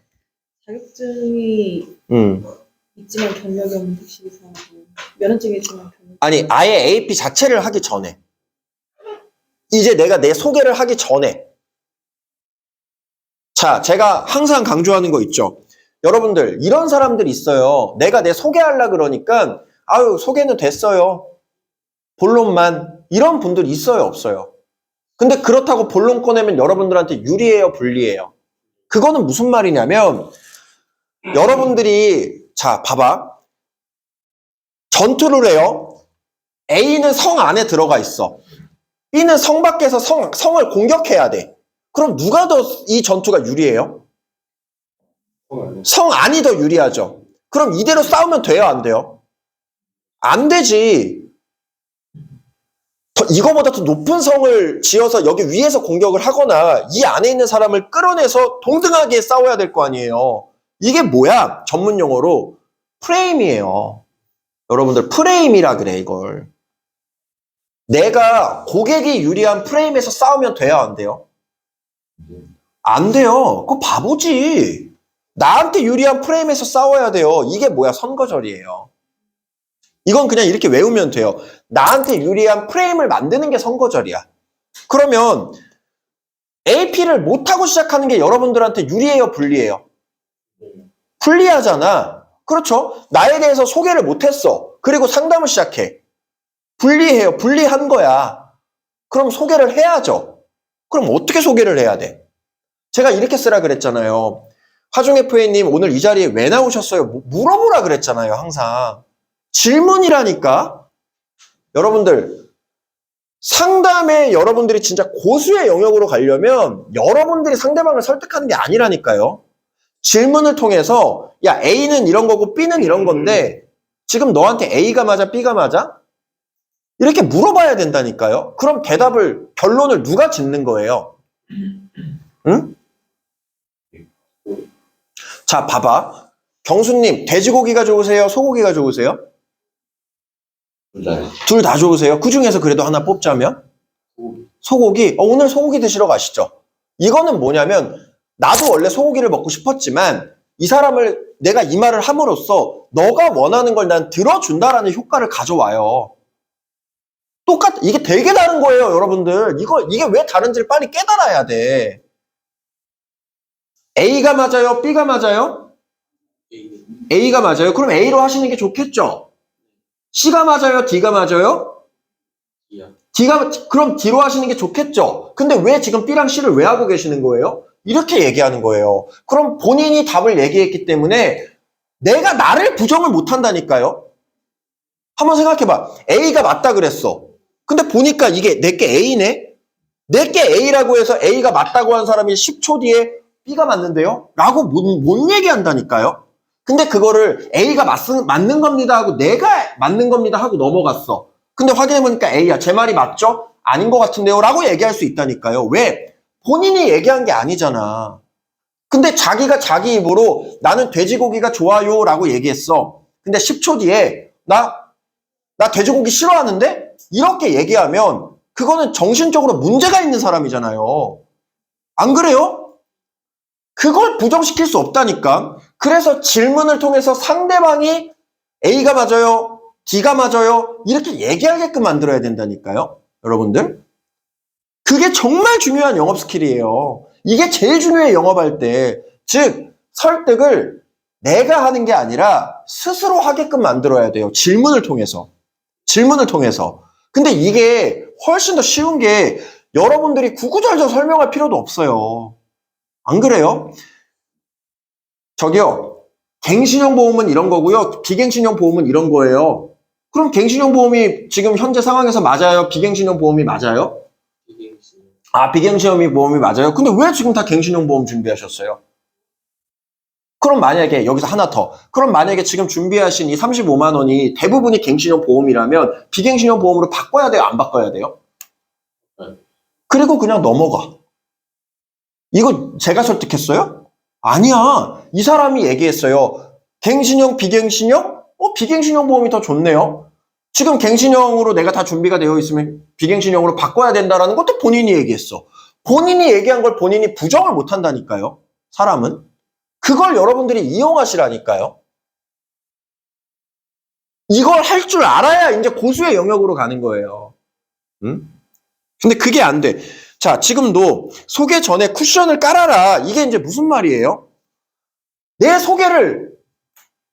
자격증이 있지만 경력이 없는 택시기사하고 면허증이 있지만 경력이 아니, 아예 AP 자체를 하기 전에. 이제 내가 내 소개를 하기 전에. 자, 제가 항상 강조하는 거 있죠? 여러분들, 이런 사람들 있어요. 내가 내 소개하려고 그러니까, 아유, 소개는 됐어요. 본론만. 이런 분들 있어요, 없어요? 근데 그렇다고 본론 꺼내면 여러분들한테 유리해요, 불리해요? 그거는 무슨 말이냐면, 여러분들이, 자, 봐봐. 전투를 해요. A는 성 안에 들어가 있어. B는 성 밖에서 성을 공격해야 돼. 그럼 누가 더 이 전투가 유리해요? 성 안이 더 유리하죠. 그럼 이대로 싸우면 돼요, 안 돼요? 안 되지. 이거보다 더 높은 성을 지어서 여기 위에서 공격을 하거나 이 안에 있는 사람을 끌어내서 동등하게 싸워야 될 거 아니에요. 이게 뭐야? 전문 용어로 프레임이에요. 여러분들 프레임이라 그래, 이걸. 내가 고객이 유리한 프레임에서 싸우면 돼요, 안 돼요? 안 돼요. 그거 바보지. 나한테 유리한 프레임에서 싸워야 돼요. 이게 뭐야? 선거절이에요. 이건 그냥 이렇게 외우면 돼요. 나한테 유리한 프레임을 만드는 게 선거절이야. 그러면 AP를 못하고 시작하는 게 여러분들한테 유리해요, 불리해요? 불리하잖아. 그렇죠? 나에 대해서 소개를 못했어. 그리고 상담을 시작해. 불리해요. 불리한 거야. 그럼 소개를 해야죠. 그럼 어떻게 소개를 해야 돼? 제가 이렇게 쓰라 그랬잖아요. 화중 FA님 오늘 이 자리에 왜 나오셨어요? 물어보라 그랬잖아요, 항상. 질문이라니까. 여러분들, 상담에 여러분들이 진짜 고수의 영역으로 가려면 여러분들이 상대방을 설득하는 게 아니라니까요. 질문을 통해서 야, A는 이런 거고 B는 이런 건데 지금 너한테 A가 맞아, B가 맞아? 이렇게 물어봐야 된다니까요. 그럼 대답을, 결론을 누가 짓는 거예요? 응? 자, 봐봐. 경수님, 돼지고기가 좋으세요? 소고기가 좋으세요? 둘 다 좋으세요? 그 중에서 그래도 하나 뽑자면? 소고기. 오늘 소고기 드시러 가시죠. 이거는 뭐냐면 나도 원래 소고기를 먹고 싶었지만 이 사람을 내가 이 말을 함으로써 너가 원하는 걸 난 들어준다라는 효과를 가져와요. 이게 되게 다른 거예요, 여러분들. 이게 왜 다른지를 빨리 깨달아야 돼. A가 맞아요? B가 맞아요? A가 맞아요? 그럼 A로 하시는 게 좋겠죠? C가 맞아요? D가 맞아요? 그럼 D로 하시는 게 좋겠죠? 근데 왜 지금 B랑 C를 왜 하고 계시는 거예요? 이렇게 얘기하는 거예요. 그럼 본인이 답을 얘기했기 때문에 내가 나를 부정을 못 한다니까요? 한번 생각해봐. A가 맞다 그랬어. 근데 보니까 이게 내게 A네? 내게 A라고 해서 A가 맞다고 한 사람이 10초 뒤에 B가 맞는데요? 라고 못 얘기한다니까요? 근데 그거를 A가 맞는 겁니다 하고 내가 맞는 겁니다 하고 넘어갔어. 근데 확인해보니까 A야. 제 말이 맞죠? 아닌 것 같은데요? 라고 얘기할 수 있다니까요. 왜? 본인이 얘기한 게 아니잖아. 근데 자기가 자기 입으로 나는 돼지고기가 좋아요 라고 얘기했어. 근데 10초 뒤에 나 돼지고기 싫어하는데? 이렇게 얘기하면 그거는 정신적으로 문제가 있는 사람이잖아요. 안 그래요? 그걸 부정시킬 수 없다니까. 그래서 질문을 통해서 상대방이 A가 맞아요? D가 맞아요? 이렇게 얘기하게끔 만들어야 된다니까요. 여러분들. 그게 정말 중요한 영업 스킬이에요. 이게 제일 중요해, 영업할 때. 즉, 설득을 내가 하는 게 아니라 스스로 하게끔 만들어야 돼요. 질문을 통해서. 질문을 통해서. 근데 이게 훨씬 더 쉬운 게 여러분들이 구구절절 설명할 필요도 없어요. 안 그래요? 저기요. 갱신형 보험은 이런 거고요. 비갱신형 보험은 이런 거예요. 그럼 갱신형 보험이 지금 현재 상황에서 맞아요? 비갱신형 보험이 맞아요? 아, 비갱신형 보험이 맞아요? 근데 왜 지금 다 갱신형 보험 준비하셨어요? 그럼 만약에 여기서 하나 더. 그럼 만약에 지금 준비하신 이 35만 원이 대부분이 갱신형 보험이라면 비갱신형 보험으로 바꿔야 돼요? 안 바꿔야 돼요? 그리고 그냥 넘어가. 이거 제가 설득했어요? 아니야. 이 사람이 얘기했어요. 갱신형, 비갱신형? 비갱신형 보험이 더 좋네요. 지금 갱신형으로 내가 다 준비가 되어 있으면 비갱신형으로 바꿔야 된다라는 것도 본인이 얘기했어. 본인이 얘기한 걸 본인이 부정을 못 한다니까요. 사람은. 그걸 여러분들이 이용하시라니까요. 이걸 할 줄 알아야 이제 고수의 영역으로 가는 거예요. 응? 근데 그게 안 돼. 자, 지금도 소개 전에 쿠션을 깔아라. 이게 이제 무슨 말이에요? 내 소개를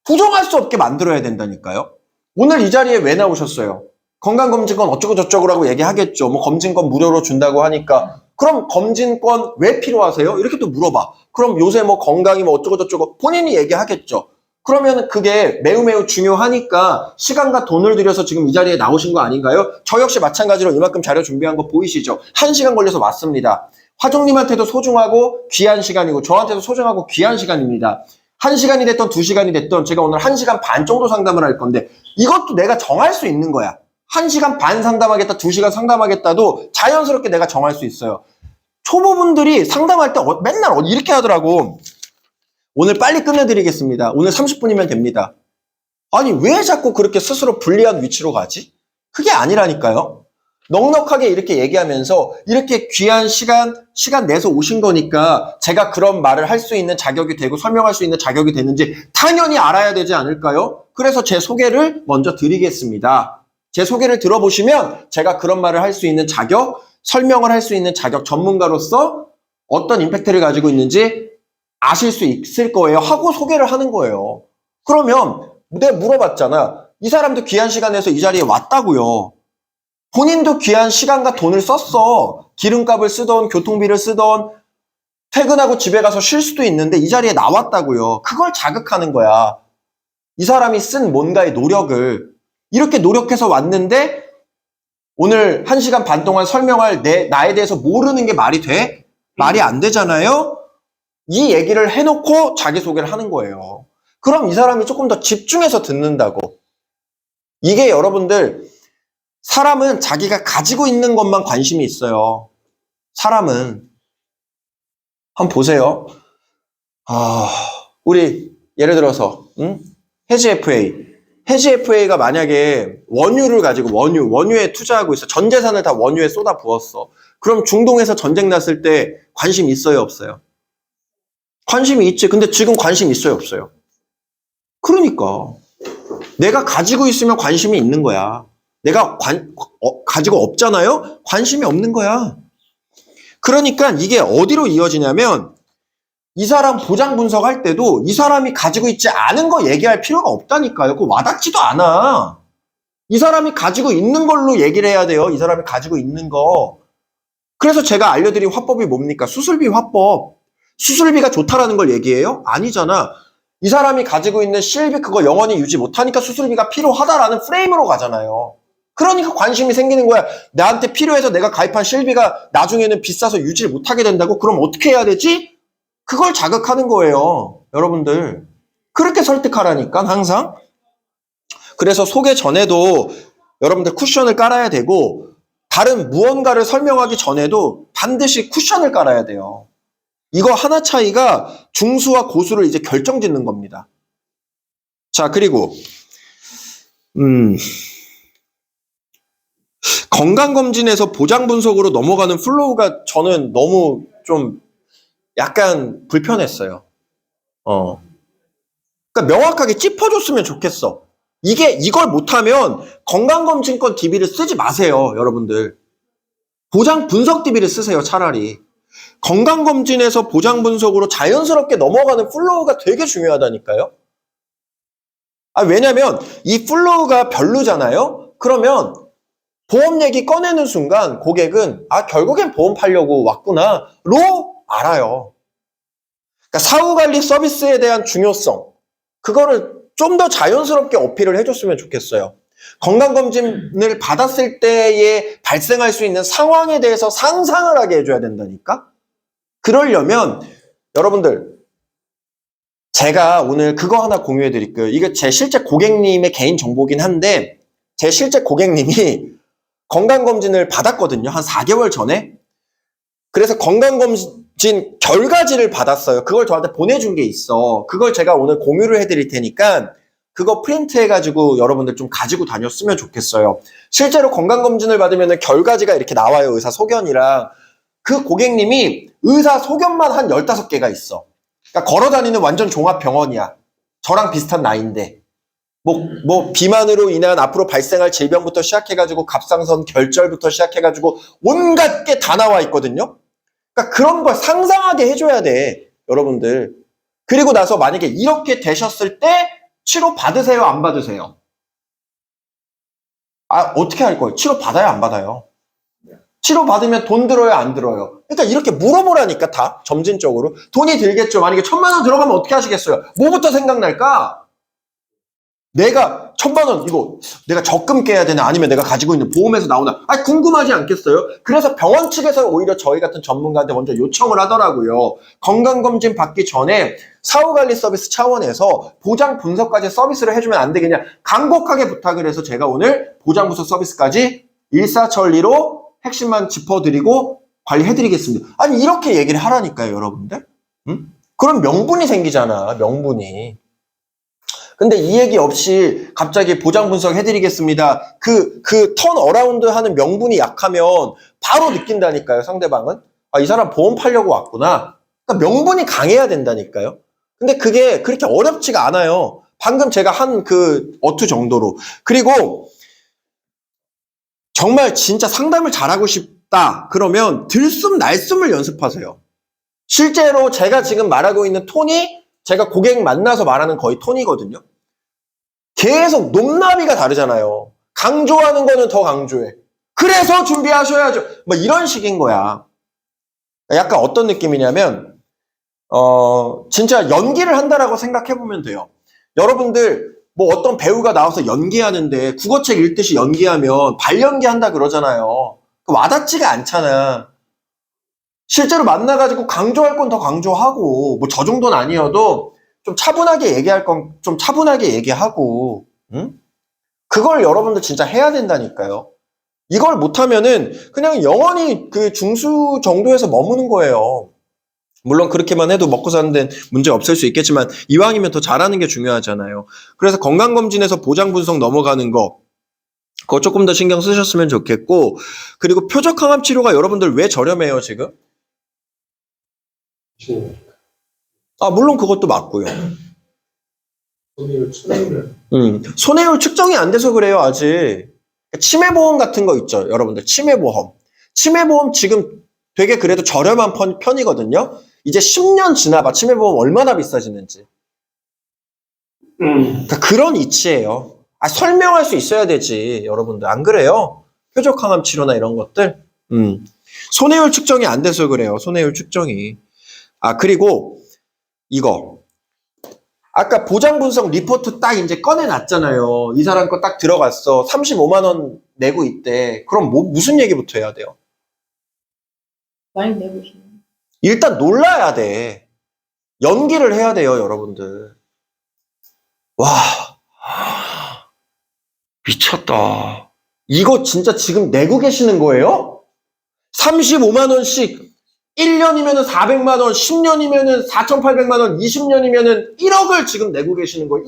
부정할 수 없게 만들어야 된다니까요. 오늘 이 자리에 왜 나오셨어요? 건강검진권 어쩌고 저쩌고라고 얘기하겠죠. 뭐 검진권 무료로 준다고 하니까. 그럼 검진권 왜 필요하세요? 이렇게 또 물어봐. 그럼 요새 뭐 건강이 뭐 어쩌고 저쩌고 본인이 얘기하겠죠. 그러면 그게 매우 매우 중요하니까 시간과 돈을 들여서 지금 이 자리에 나오신 거 아닌가요? 저 역시 마찬가지로 이만큼 자료 준비한 거 보이시죠? 1시간 걸려서 왔습니다. 화종님한테도 소중하고 귀한 시간이고 저한테도 소중하고 귀한 시간입니다. 1시간이 됐던 2시간이 됐던 제가 오늘 1시간 반 정도 상담을 할 건데 이것도 내가 정할 수 있는 거야. 1시간 반 상담하겠다, 2시간 상담하겠다도 자연스럽게 내가 정할 수 있어요. 초보분들이 상담할 때 맨날 이렇게 하더라고. 오늘 빨리 끝내드리겠습니다. 오늘 30분이면 됩니다. 아니 왜 자꾸 그렇게 스스로 불리한 위치로 가지? 그게 아니라니까요. 넉넉하게 이렇게 얘기하면서 이렇게 귀한 시간 내서 오신 거니까 제가 그런 말을 할 수 있는 자격이 되고 설명할 수 있는 자격이 되는지 당연히 알아야 되지 않을까요? 그래서 제 소개를 먼저 드리겠습니다. 제 소개를 들어보시면 제가 그런 말을 할 수 있는 자격, 설명을 할 수 있는 자격, 전문가로서 어떤 임팩트를 가지고 있는지 아실 수 있을 거예요. 하고 소개를 하는 거예요. 그러면 내가 물어봤잖아. 이 사람도 귀한 시간 내서 이 자리에 왔다고요. 본인도 귀한 시간과 돈을 썼어. 기름값을 쓰던 교통비를 쓰던 퇴근하고 집에 가서 쉴 수도 있는데 이 자리에 나왔다고요. 그걸 자극하는 거야. 이 사람이 쓴 뭔가의 노력을 이렇게 노력해서 왔는데 오늘 1시간 반 동안 설명할 나에 대해서 모르는 게 말이 돼? 말이 안 되잖아요? 이 얘기를 해놓고 자기소개를 하는 거예요. 그럼 이 사람이 조금 더 집중해서 듣는다고. 이게 여러분들 사람은 자기가 가지고 있는 것만 관심이 있어요. 사람은. 한번 보세요. 우리 예를 들어서 해지 FA. 해지 FA가 만약에 원유를 가지고 원유에 투자하고 있어. 전 재산을 다 원유에 쏟아 부었어. 그럼 중동에서 전쟁 났을 때 관심 있어요, 없어요? 관심이 있지. 근데 지금 관심 있어요, 없어요? 그러니까 내가 가지고 있으면 관심이 있는 거야. 내가 가지고 없잖아요? 관심이 없는 거야. 그러니까 이게 어디로 이어지냐면 이 사람 보장 분석할 때도 이 사람이 가지고 있지 않은 거 얘기할 필요가 없다니까요. 그거 와닿지도 않아. 이 사람이 가지고 있는 걸로 얘기를 해야 돼요. 이 사람이 가지고 있는 거. 그래서 제가 알려드린 화법이 뭡니까? 수술비 화법. 수술비가 좋다라는 걸 얘기해요? 아니잖아. 이 사람이 가지고 있는 실비 그거 영원히 유지 못하니까 수술비가 필요하다라는 프레임으로 가잖아요. 그러니까 관심이 생기는 거야. 나한테 필요해서 내가 가입한 실비가 나중에는 비싸서 유지를 못하게 된다고? 그럼 어떻게 해야 되지? 그걸 자극하는 거예요. 여러분들. 그렇게 설득하라니까 항상. 그래서 소개 전에도 여러분들 쿠션을 깔아야 되고 다른 무언가를 설명하기 전에도 반드시 쿠션을 깔아야 돼요. 이거 하나 차이가 중수와 고수를 이제 결정짓는 겁니다. 자, 그리고 건강검진에서 보장분석으로 넘어가는 플로우가 저는 너무 좀 약간 불편했어요. 그러니까 명확하게 짚어줬으면 좋겠어. 이걸 못하면 건강검진권 DB를 쓰지 마세요, 여러분들. 보장 분석 DB를 쓰세요, 차라리. 건강검진에서 보장 분석으로 자연스럽게 넘어가는 플로우가 되게 중요하다니까요. 왜냐면 이 플로우가 별로잖아요? 그러면 보험 얘기 꺼내는 순간 고객은 결국엔 보험 팔려고 왔구나 로 알아요. 그러니까 사후관리 서비스에 대한 중요성, 그거를 좀 더 자연스럽게 어필을 해줬으면 좋겠어요. 건강검진을 받았을 때에 발생할 수 있는 상황에 대해서 상상을 하게 해줘야 된다니까? 그러려면 여러분들, 제가 오늘 그거 하나 공유해 드릴게요. 이게 제 실제 고객님의 개인 정보긴 한데, 제 실제 고객님이 건강검진을 받았거든요. 한 4개월 전에. 그래서 건강검진 결과지를 받았어요. 그걸 저한테 보내준 게 있어. 그걸 제가 오늘 공유를 해드릴 테니까 그거 프린트해가지고 여러분들 좀 가지고 다녔으면 좋겠어요. 실제로 건강검진을 받으면 결과지가 이렇게 나와요. 의사 소견이랑. 그 고객님이 의사 소견만 한 15개가 있어. 그러니까 걸어다니는 완전 종합병원이야. 저랑 비슷한 나이인데. 비만으로 인한 앞으로 발생할 질병부터 시작해가지고 갑상선 결절부터 시작해가지고 온갖 게 다 나와 있거든요. 그러니까 그런 걸 상상하게 해줘야 돼, 여러분들. 그리고 나서 만약에 이렇게 되셨을 때 치료 받으세요, 안 받으세요? 어떻게 할 거예요? 치료 받아요, 안 받아요? 치료 받으면 돈 들어요, 안 들어요? 그러니까 이렇게 물어보라니까, 다 점진적으로. 돈이 들겠죠. 만약에 1,000만 원 들어가면 어떻게 하시겠어요? 뭐부터 생각날까? 내가 1,000만 원 이거 내가 적금 깨야 되나 아니면 내가 가지고 있는 보험에서 나오나 궁금하지 않겠어요? 그래서 병원 측에서 오히려 저희 같은 전문가한테 먼저 요청을 하더라고요. 건강검진 받기 전에 사후관리 서비스 차원에서 보장 분석까지 서비스를 해주면 안 되겠냐 간곡하게 부탁을 해서 제가 오늘 보장 분석 서비스까지 일사천리로 핵심만 짚어드리고 관리해드리겠습니다. 이렇게 얘기를 하라니까요, 여러분들. 그럼 명분이 생기잖아, 명분이. 근데 이 얘기 없이 갑자기 보장 분석 해드리겠습니다. 그 턴 어라운드 하는 명분이 약하면 바로 느낀다니까요, 상대방은. 이 사람 보험 팔려고 왔구나. 그러니까 명분이 강해야 된다니까요. 근데 그게 그렇게 어렵지가 않아요. 방금 제가 한 그 어투 정도로. 그리고 정말 진짜 상담을 잘하고 싶다. 그러면 들숨 날숨을 연습하세요. 실제로 제가 지금 말하고 있는 톤이 제가 고객 만나서 말하는 거의 톤이거든요. 계속 높낮이가 다르잖아요. 강조하는 거는 더 강조해. 그래서 준비하셔야죠. 이런 식인 거야. 약간 어떤 느낌이냐면 진짜 연기를 한다라고 생각해보면 돼요. 여러분들 어떤 배우가 나와서 연기하는데 국어책 읽듯이 연기하면 발연기한다 그러잖아요. 와닿지가 않잖아. 실제로 만나가지고 강조할 건 더 강조하고 저 정도는 아니어도 좀 차분하게 얘기할 건 좀 차분하게 얘기하고 그걸 여러분들 진짜 해야 된다니까요. 이걸 못하면은 그냥 영원히 그 중수 정도에서 머무는 거예요. 물론 그렇게만 해도 먹고 사는 데는 문제 없을 수 있겠지만 이왕이면 더 잘하는 게 중요하잖아요. 그래서 건강검진에서 보장 분석 넘어가는 거 그거 조금 더 신경 쓰셨으면 좋겠고 그리고 표적항암 치료가 여러분들 왜 저렴해요 지금? 물론 그것도 맞고요. 손해율 측정이 안 돼서 그래요, 아직. 치매보험 같은 거 있죠, 여러분들. 치매보험. 치매보험 지금 되게 그래도 저렴한 편이거든요. 이제 10년 지나봐. 치매보험 얼마나 비싸지는지. 그러니까 그런 이치예요. 설명할 수 있어야 되지, 여러분들. 안 그래요? 표적항암 치료나 이런 것들. 손해율 측정이 안 돼서 그래요, 손해율 측정이. 그리고 이거. 아까 보장 분석 리포트 딱 이제 꺼내놨잖아요. 이 사람 거 딱 들어갔어. 35만 원 내고 있대. 그럼 무슨 얘기부터 해야 돼요? 많이 내고 계시네요. 일단 놀라야 돼. 연기를 해야 돼요, 여러분들. 와, 미쳤다. 이거 진짜 지금 내고 계시는 거예요? 35만 원씩 1년이면은 400만 원, 10년이면은 4,800만 원, 20년이면은 1억을 지금 내고 계시는 거예요.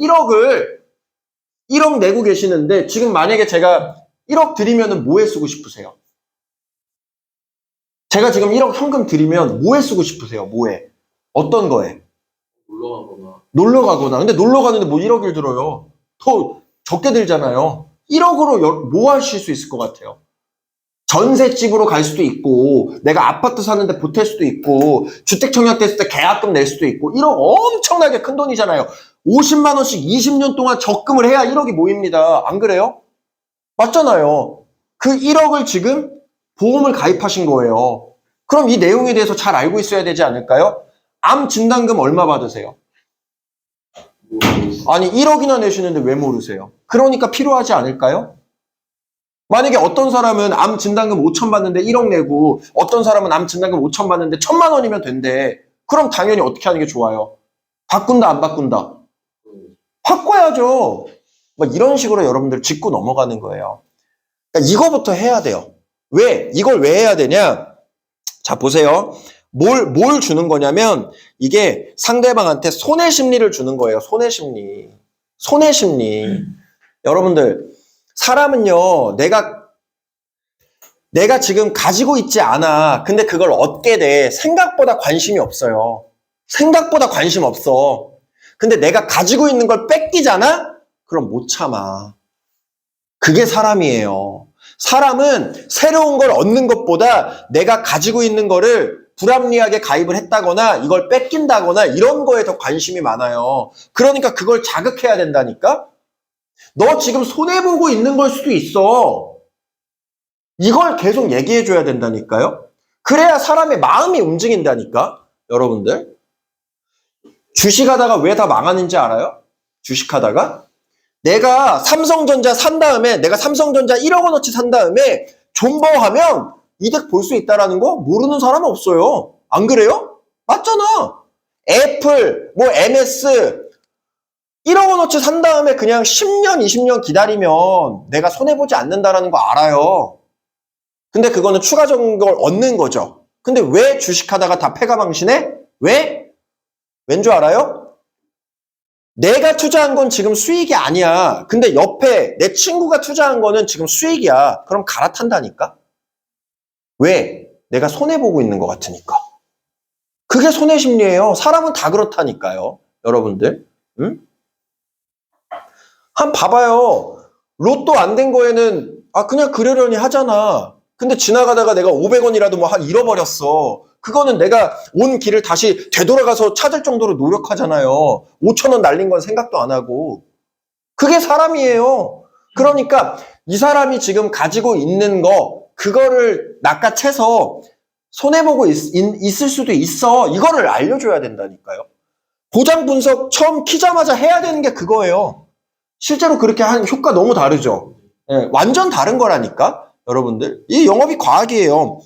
1억 내고 계시는데 지금 만약에 제가 1억 드리면은 뭐에 쓰고 싶으세요? 제가 지금 1억 현금 드리면 뭐에 쓰고 싶으세요? 뭐에? 어떤 거에? 놀러 가거나. 놀러 가거나. 근데 놀러 가는데 1억을 들어요. 더 적게 들잖아요. 1억으로 뭐 하실 수 있을 것 같아요? 전셋집으로 갈 수도 있고, 내가 아파트 사는데 보탤 수도 있고, 주택청약 됐을 때 계약금 낼 수도 있고, 1억 엄청나게 큰 돈이잖아요. 50만 원씩 20년 동안 적금을 해야 1억이 모입니다. 안 그래요? 맞잖아요. 그 1억을 지금 보험을 가입하신 거예요. 그럼 이 내용에 대해서 잘 알고 있어야 되지 않을까요? 암 진단금 얼마 받으세요? 아니 1억이나 내시는데 왜 모르세요? 그러니까 필요하지 않을까요? 만약에 어떤 사람은 암 진단금 5천 받는데 1억 내고 어떤 사람은 암 진단금 5천 받는데 1,000만 원이면 된대. 그럼 당연히 어떻게 하는 게 좋아요? 바꾼다 안 바꾼다? 바꿔야죠. 막 이런 식으로 여러분들 짚고 넘어가는 거예요. 그러니까 이거부터 해야 돼요. 왜? 이걸 왜 해야 되냐? 자 보세요. 뭘 주는 거냐면 이게 상대방한테 손해 심리를 주는 거예요. 손해 심리. 손해 심리. 여러분들 사람은요, 내가 지금 가지고 있지 않아. 근데 그걸 얻게 돼. 생각보다 관심이 없어요. 생각보다 관심 없어. 근데 내가 가지고 있는 걸 뺏기잖아? 그럼 못 참아. 그게 사람이에요. 사람은 새로운 걸 얻는 것보다 내가 가지고 있는 거를 불합리하게 가입을 했다거나 이걸 뺏긴다거나 이런 거에 더 관심이 많아요. 그러니까 그걸 자극해야 된다니까? 너 지금 손해보고 있는 걸 수도 있어. 이걸 계속 얘기해줘야 된다니까요? 그래야 사람의 마음이 움직인다니까? 여러분들. 주식하다가 왜 다 망하는지 알아요? 주식하다가? 내가 삼성전자 산 다음에, 내가 삼성전자 1억 원어치 산 다음에 존버하면 이득 볼 수 있다는 거 모르는 사람은 없어요. 안 그래요? 맞잖아. 애플, MS, 1억 원어치 산 다음에 그냥 10년, 20년 기다리면 내가 손해보지 않는다는 거 알아요. 근데 그거는 추가적인 걸 얻는 거죠. 근데 왜 주식하다가 다 패가망신해? 왜? 왠 줄 알아요? 내가 투자한 건 지금 수익이 아니야. 근데 옆에 내 친구가 투자한 거는 지금 수익이야. 그럼 갈아탄다니까? 왜? 내가 손해보고 있는 것 같으니까. 그게 손해심리예요. 사람은 다 그렇다니까요. 여러분들. 응? 한 봐봐요. 로또 안 된 거에는 그냥 그러려니 하잖아. 근데 지나가다가 내가 500원이라도 뭐 한 잃어버렸어. 그거는 내가 온 길을 다시 되돌아가서 찾을 정도로 노력하잖아요. 5,000원 날린 건 생각도 안 하고. 그게 사람이에요. 그러니까 이 사람이 지금 가지고 있는 거 그거를 낚아채서 손해보고 있을 수도 있어. 이거를 알려줘야 된다니까요. 보장 분석 처음 키자마자 해야 되는 게 그거예요. 실제로 그렇게 하는 효과 너무 다르죠. 예, 완전 다른 거라니까 여러분들. 이 영업이 과학이에요.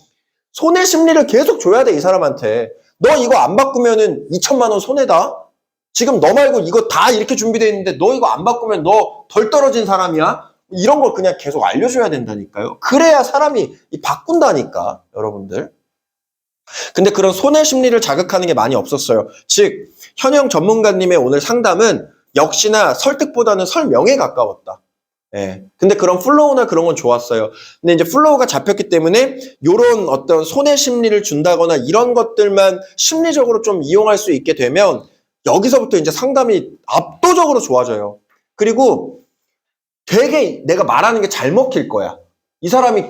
손해 심리를 계속 줘야 돼. 이 사람한테. 너 이거 안 바꾸면은 2천만 원 손해다. 지금 너 말고 이거 다 이렇게 준비되어 있는데 너 이거 안 바꾸면 너 덜 떨어진 사람이야. 이런 걸 그냥 계속 알려줘야 된다니까요. 그래야 사람이 바꾼다니까 여러분들. 근데 그런 손해 심리를 자극하는 게 많이 없었어요. 즉 현영 전문가님의 오늘 상담은 역시나 설득보다는 설명에 가까웠다. 예. 근데 그런 플로우나 그런 건 좋았어요. 근데 이제 플로우가 잡혔기 때문에 요런 어떤 손해 심리를 준다거나 이런 것들만 심리적으로 좀 이용할 수 있게 되면 여기서부터 이제 상담이 압도적으로 좋아져요. 그리고 되게 내가 말하는 게 잘 먹힐 거야. 이 사람이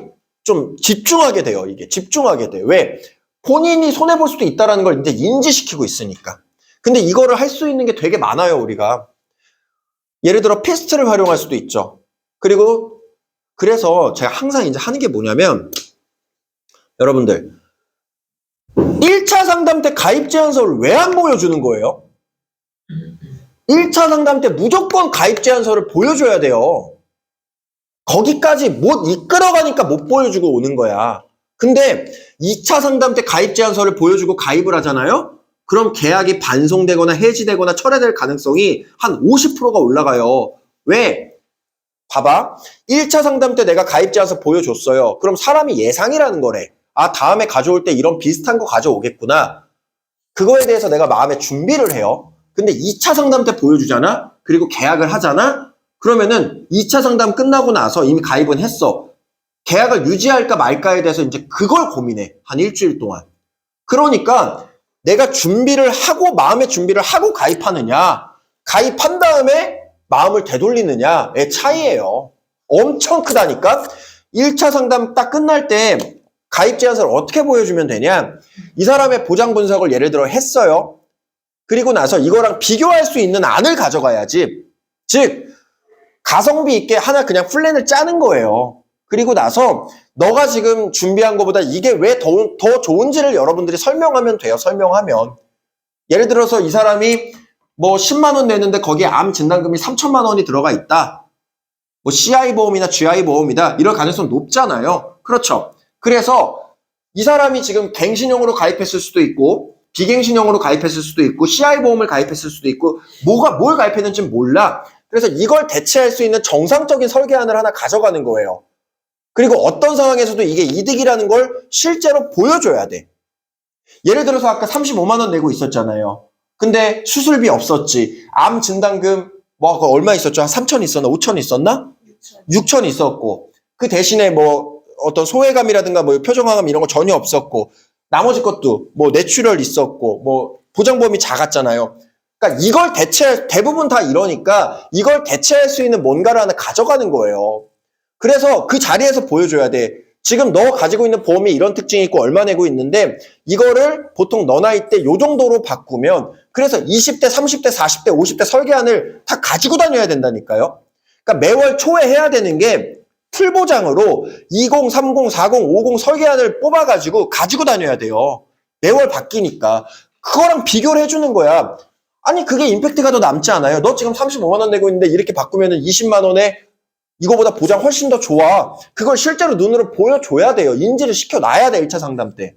좀 집중하게 돼요. 이게 집중하게 돼. 왜? 본인이 손해볼 수도 있다는 걸 이제 인지시키고 있으니까. 근데 이거를 할 수 있는 게 되게 많아요, 우리가. 예를 들어 피스트를 활용할 수도 있죠. 그리고 그래서 제가 항상 이제 하는 게 뭐냐면 여러분들 1차 상담 때 가입 제안서를 왜 안 보여주는 거예요? 1차 상담 때 무조건 가입 제안서를 보여줘야 돼요. 거기까지 못 이끌어가니까 못 보여주고 오는 거야. 근데 2차 상담 때 가입 제안서를 보여주고 가입을 하잖아요? 그럼 계약이 반송되거나 해지되거나 철회될 가능성이 한 50%가 올라가요. 왜? 봐봐. 1차 상담 때 내가 가입 제안서 보여줬어요. 그럼 사람이 예상이라는 거래. 다음에 가져올 때 이런 비슷한 거 가져오겠구나. 그거에 대해서 내가 마음에 준비를 해요. 근데 2차 상담 때 보여주잖아? 그리고 계약을 하잖아? 그러면은 2차 상담 끝나고 나서 이미 가입은 했어. 계약을 유지할까 말까에 대해서 이제 그걸 고민해. 한 일주일 동안. 그러니까 내가 준비를 하고 마음의 준비를 하고 가입하느냐. 가입한 다음에 마음을 되돌리느냐의 차이예요. 엄청 크다니까. 1차 상담 딱 끝날 때 가입 제안서를 어떻게 보여주면 되냐? 이 사람의 보장 분석을 예를 들어 했어요. 그리고 나서 이거랑 비교할 수 있는 안을 가져가야지. 즉 가성비 있게 하나 그냥 플랜을 짜는 거예요. 그리고 나서 너가 지금 준비한 것보다 이게 왜 더 좋은지를 여러분들이 설명하면 돼요. 설명하면. 예를 들어서 이 사람이 뭐 10만 원 내는데 거기에 암 진단금이 3천만 원이 들어가 있다. 뭐 CI 보험이나 GI 보험이다. 이럴 가능성 높잖아요. 그렇죠. 그래서 이 사람이 지금 갱신형으로 가입했을 수도 있고 비갱신형으로 가입했을 수도 있고 CI 보험을 가입했을 수도 있고 뭘 가입했는지 몰라. 그래서 이걸 대체할 수 있는 정상적인 설계안을 하나 가져가는 거예요. 그리고 어떤 상황에서도 이게 이득이라는 걸 실제로 보여줘야 돼. 예를 들어서 아까 35만 원 내고 있었잖아요. 근데 수술비 없었지. 암 진단금 뭐 얼마 있었죠? 한 3천 있었나? 5천 있었나? 6천 있었고 그 대신에 뭐 어떤 소외감이라든가 뭐 표정암 이런 거 전혀 없었고 나머지 것도 뭐 뇌출혈 있었고 뭐 보장보험이 작았잖아요. 그러니까 이걸 대부분 다 이러니까 이걸 대체할 수 있는 뭔가를 하나 가져가는 거예요. 그래서 그 자리에서 보여줘야 돼. 지금 너 가지고 있는 보험이 이런 특징이 있고 얼마 내고 있는데 이거를 보통 너 나이 때 요 정도로 바꾸면 그래서 20대, 30대, 40대, 50대 설계안을 다 가지고 다녀야 된다니까요. 그러니까 매월 초에 해야 되는 게 풀보장으로 20, 30, 40, 50 설계안을 뽑아가지고 가지고 다녀야 돼요. 매월 바뀌니까. 그거랑 비교를 해주는 거야. 아니 그게 임팩트가 더 남지 않아요? 너 지금 35만 원 내고 있는데 이렇게 바꾸면 20만 원에 이거보다 보장 훨씬 더 좋아. 그걸 실제로 눈으로 보여줘야 돼요. 인지를 시켜놔야 돼. 1차 상담 때.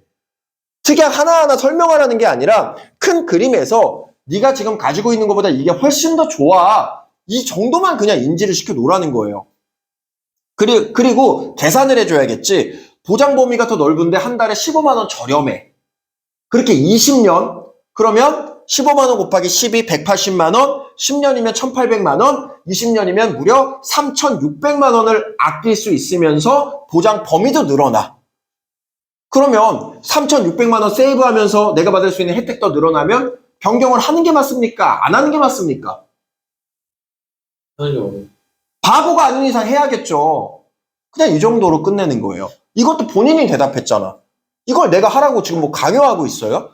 특약 하나하나 설명하라는 게 아니라 큰 그림에서 네가 지금 가지고 있는 것보다 이게 훨씬 더 좋아. 이 정도만 그냥 인지를 시켜놓으라는 거예요. 그리고 계산을 해줘야겠지. 보장 범위가 더 넓은데 한 달에 15만 원 저렴해. 그렇게 20년 그러면 15만 원 곱하기 12, 180만 원, 10년이면 1,800만 원, 20년이면 무려 3,600만 원을 아낄 수 있으면서 보장 범위도 늘어나. 그러면 3,600만 원 세이브하면서 내가 받을 수 있는 혜택도 늘어나면 변경을 하는 게 맞습니까? 안 하는 게 맞습니까? 아니요. 바보가 아닌 이상 해야겠죠. 그냥 이 정도로 끝내는 거예요. 이것도 본인이 대답했잖아. 이걸 내가 하라고 지금 뭐 강요하고 있어요?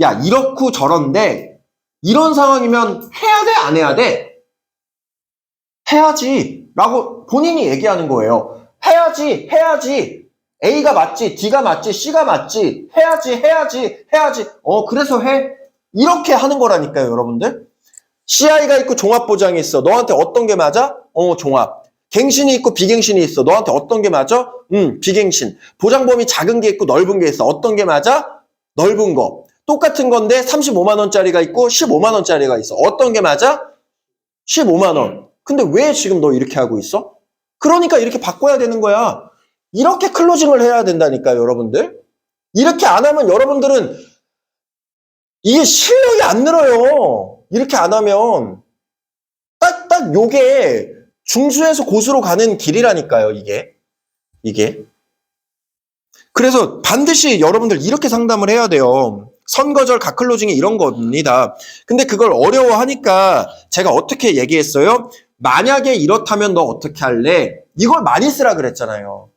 야, 이렇고 저런데 이런 상황이면 해야 돼? 안 해야 돼? 해야지 라고 본인이 얘기하는 거예요. 해야지. A가 맞지, D가 맞지, C가 맞지. 해야지. 그래서 해. 이렇게 하는 거라니까요, 여러분들. CI가 있고 종합보장이 있어. 너한테 어떤 게 맞아? 종합. 갱신이 있고 비갱신이 있어. 너한테 어떤 게 맞아? 비갱신. 보장범위 작은 게 있고 넓은 게 있어. 어떤 게 맞아? 넓은 거. 똑같은 건데 35만 원짜리가 있고 15만 원짜리가 있어. 어떤 게 맞아? 15만 원. 근데 왜 지금 너 이렇게 하고 있어? 그러니까 이렇게 바꿔야 되는 거야. 이렇게 클로징을 해야 된다니까요, 여러분들. 이렇게 안 하면 여러분들은 이게 실력이 안 늘어요. 이렇게 안 하면 딱 요게 중수에서 고수로 가는 길이라니까요, 이게. 그래서 반드시 여러분들 이렇게 상담을 해야 돼요. 선거절 각클로징이 이런 겁니다. 근데 그걸 어려워하니까 제가 어떻게 얘기했어요? 만약에 이렇다면 너 어떻게 할래? 이걸 많이 쓰라 그랬잖아요.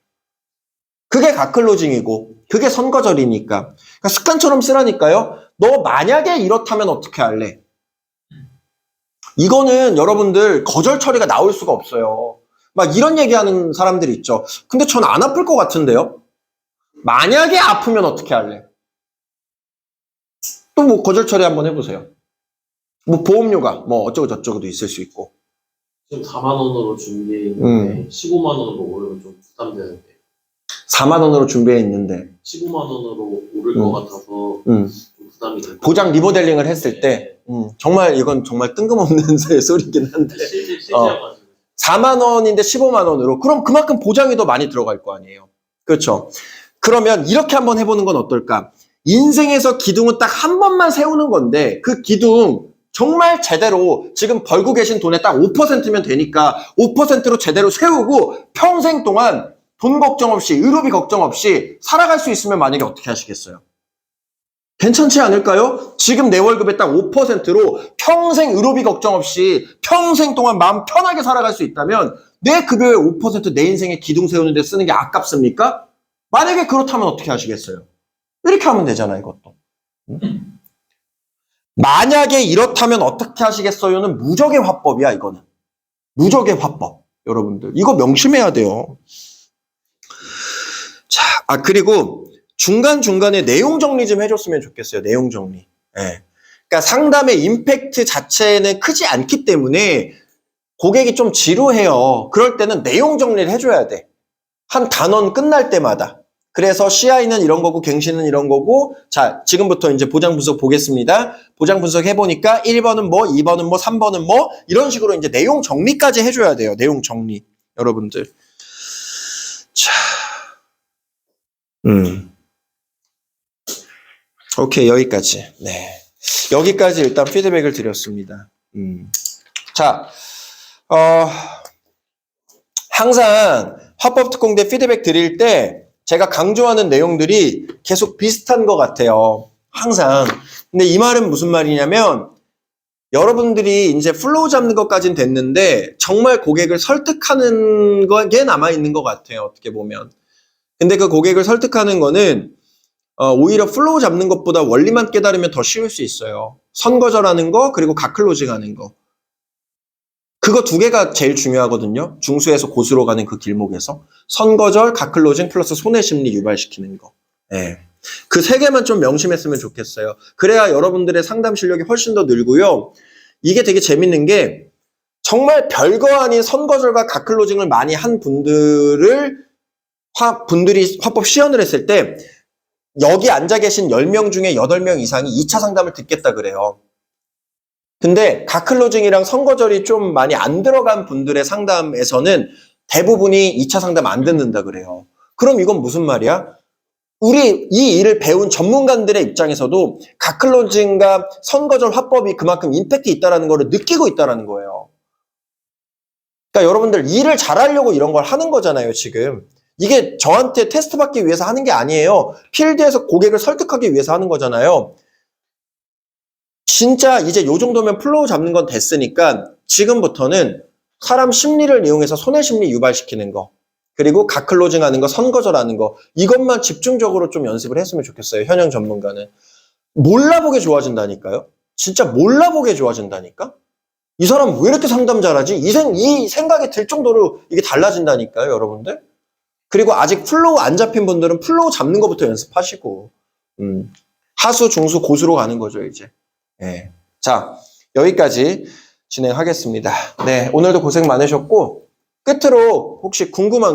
그게 각클로징이고 그게 선거절이니까. 그러니까 습관처럼 쓰라니까요. 너 만약에 이렇다면 어떻게 할래? 이거는 여러분들 거절 처리가 나올 수가 없어요. 막 이런 얘기하는 사람들이 있죠. 근데 전 안 아플 것 같은데요? 만약에 아프면 어떻게 할래? 또 뭐 거절 처리 한번 해보세요. 뭐 보험료가 뭐 어쩌고 저쩌고도 있을 수 있고. 지금 4만 원으로 준비해 있는데 15만 원으로 오르면 좀 부담되는데. 4만 원으로 준비해 있는데 15만 원으로 오를 것 같아서 좀 부담이 돼요. 보장 리모델링을 했을 때 정말 이건 정말 뜬금없는 소리긴 한데 실제여가지고. 4만 원인데 15만 원으로 그럼 그만큼 보장이 더 많이 들어갈 거 아니에요. 그렇죠. 그러면 이렇게 한번 해보는 건 어떨까? 인생에서 기둥은 딱 한 번만 세우는 건데 그 기둥 정말 제대로 지금 벌고 계신 돈의 딱 5%면 되니까 5%로 제대로 세우고 평생 동안 돈 걱정 없이 의료비 걱정 없이 살아갈 수 있으면 만약에 어떻게 하시겠어요? 괜찮지 않을까요? 지금 내 월급의 딱 5%로 평생 의료비 걱정 없이 평생 동안 마음 편하게 살아갈 수 있다면 내 급여의 5%내 인생에 기둥 세우는 데 쓰는 게 아깝습니까? 만약에 그렇다면 어떻게 하시겠어요? 이렇게 하면 되잖아요, 이것도. 만약에 이렇다면 어떻게 하시겠어요는 무적의 화법이야, 이거는. 무적의 화법. 여러분들. 이거 명심해야 돼요. 자, 그리고 중간중간에 내용 정리 좀 해줬으면 좋겠어요. 내용 정리. 예. 그러니까 상담의 임팩트 자체는 크지 않기 때문에 고객이 좀 지루해요. 그럴 때는 내용 정리를 해줘야 돼. 한 단원 끝날 때마다. 그래서 CI는 이런 거고 갱신은 이런 거고 자 지금부터 이제 보장 분석 보겠습니다. 보장 분석 해보니까 1번은 뭐 2번은 뭐 3번은 뭐 이런 식으로 이제 내용 정리까지 해줘야 돼요. 내용 정리. 여러분들. 자. 오케이, 여기까지. 네. 여기까지 일단 피드백을 드렸습니다. 자, 항상 화법특공대 피드백 드릴 때 제가 강조하는 내용들이 계속 비슷한 것 같아요. 항상. 근데 이 말은 무슨 말이냐면, 여러분들이 이제 플로우 잡는 것까진 됐는데, 정말 고객을 설득하는 게 남아있는 것 같아요. 어떻게 보면. 근데 그 고객을 설득하는 거는, 오히려 플로우 잡는 것보다 원리만 깨달으면 더 쉬울 수 있어요. 선거절하는 거, 그리고 갓클로징 하는 거. 그거 두 개가 제일 중요하거든요. 중수에서 고수로 가는 그 길목에서. 선거절, 갓클로징 플러스 손해심리 유발시키는 거. 네. 그 세 개만 좀 명심했으면 좋겠어요. 그래야 여러분들의 상담 실력이 훨씬 더 늘고요. 이게 되게 재밌는 게 정말 별거 아닌 선거절과 갓클로징을 많이 한 분들이 화법 시연을 했을 때 여기 앉아 계신 10명 중에 8명 이상이 2차 상담을 듣겠다 그래요. 근데 갓클로징이랑 선거절이 좀 많이 안 들어간 분들의 상담에서는 대부분이 2차 상담 안 듣는다 그래요. 그럼 이건 무슨 말이야? 우리 이 일을 배운 전문가들의 입장에서도 갓클로징과 선거절 화법이 그만큼 임팩트 있다는 거를 느끼고 있다는 거예요. 그러니까 여러분들 일을 잘하려고 이런 걸 하는 거잖아요, 지금. 이게 저한테 테스트 받기 위해서 하는 게 아니에요. 필드에서 고객을 설득하기 위해서 하는 거잖아요. 진짜 이제 요 정도면 플로우 잡는 건 됐으니까 지금부터는 사람 심리를 이용해서 손해심리 유발시키는 거 그리고 갓클로징 하는 거, 선거절하는 거 이것만 집중적으로 좀 연습을 했으면 좋겠어요. 현영 전문가는. 몰라보게 좋아진다니까요. 진짜 몰라보게 좋아진다니까. 이 사람 왜 이렇게 상담 잘하지? 이 생각이 들 정도로 이게 달라진다니까요, 여러분들. 그리고 아직 플로우 안 잡힌 분들은 플로우 잡는 것부터 연습하시고 하수, 중수, 고수로 가는 거죠, 이제. 네. 자, 여기까지 진행하겠습니다. 네, 오늘도 고생 많으셨고 끝으로 혹시 궁금한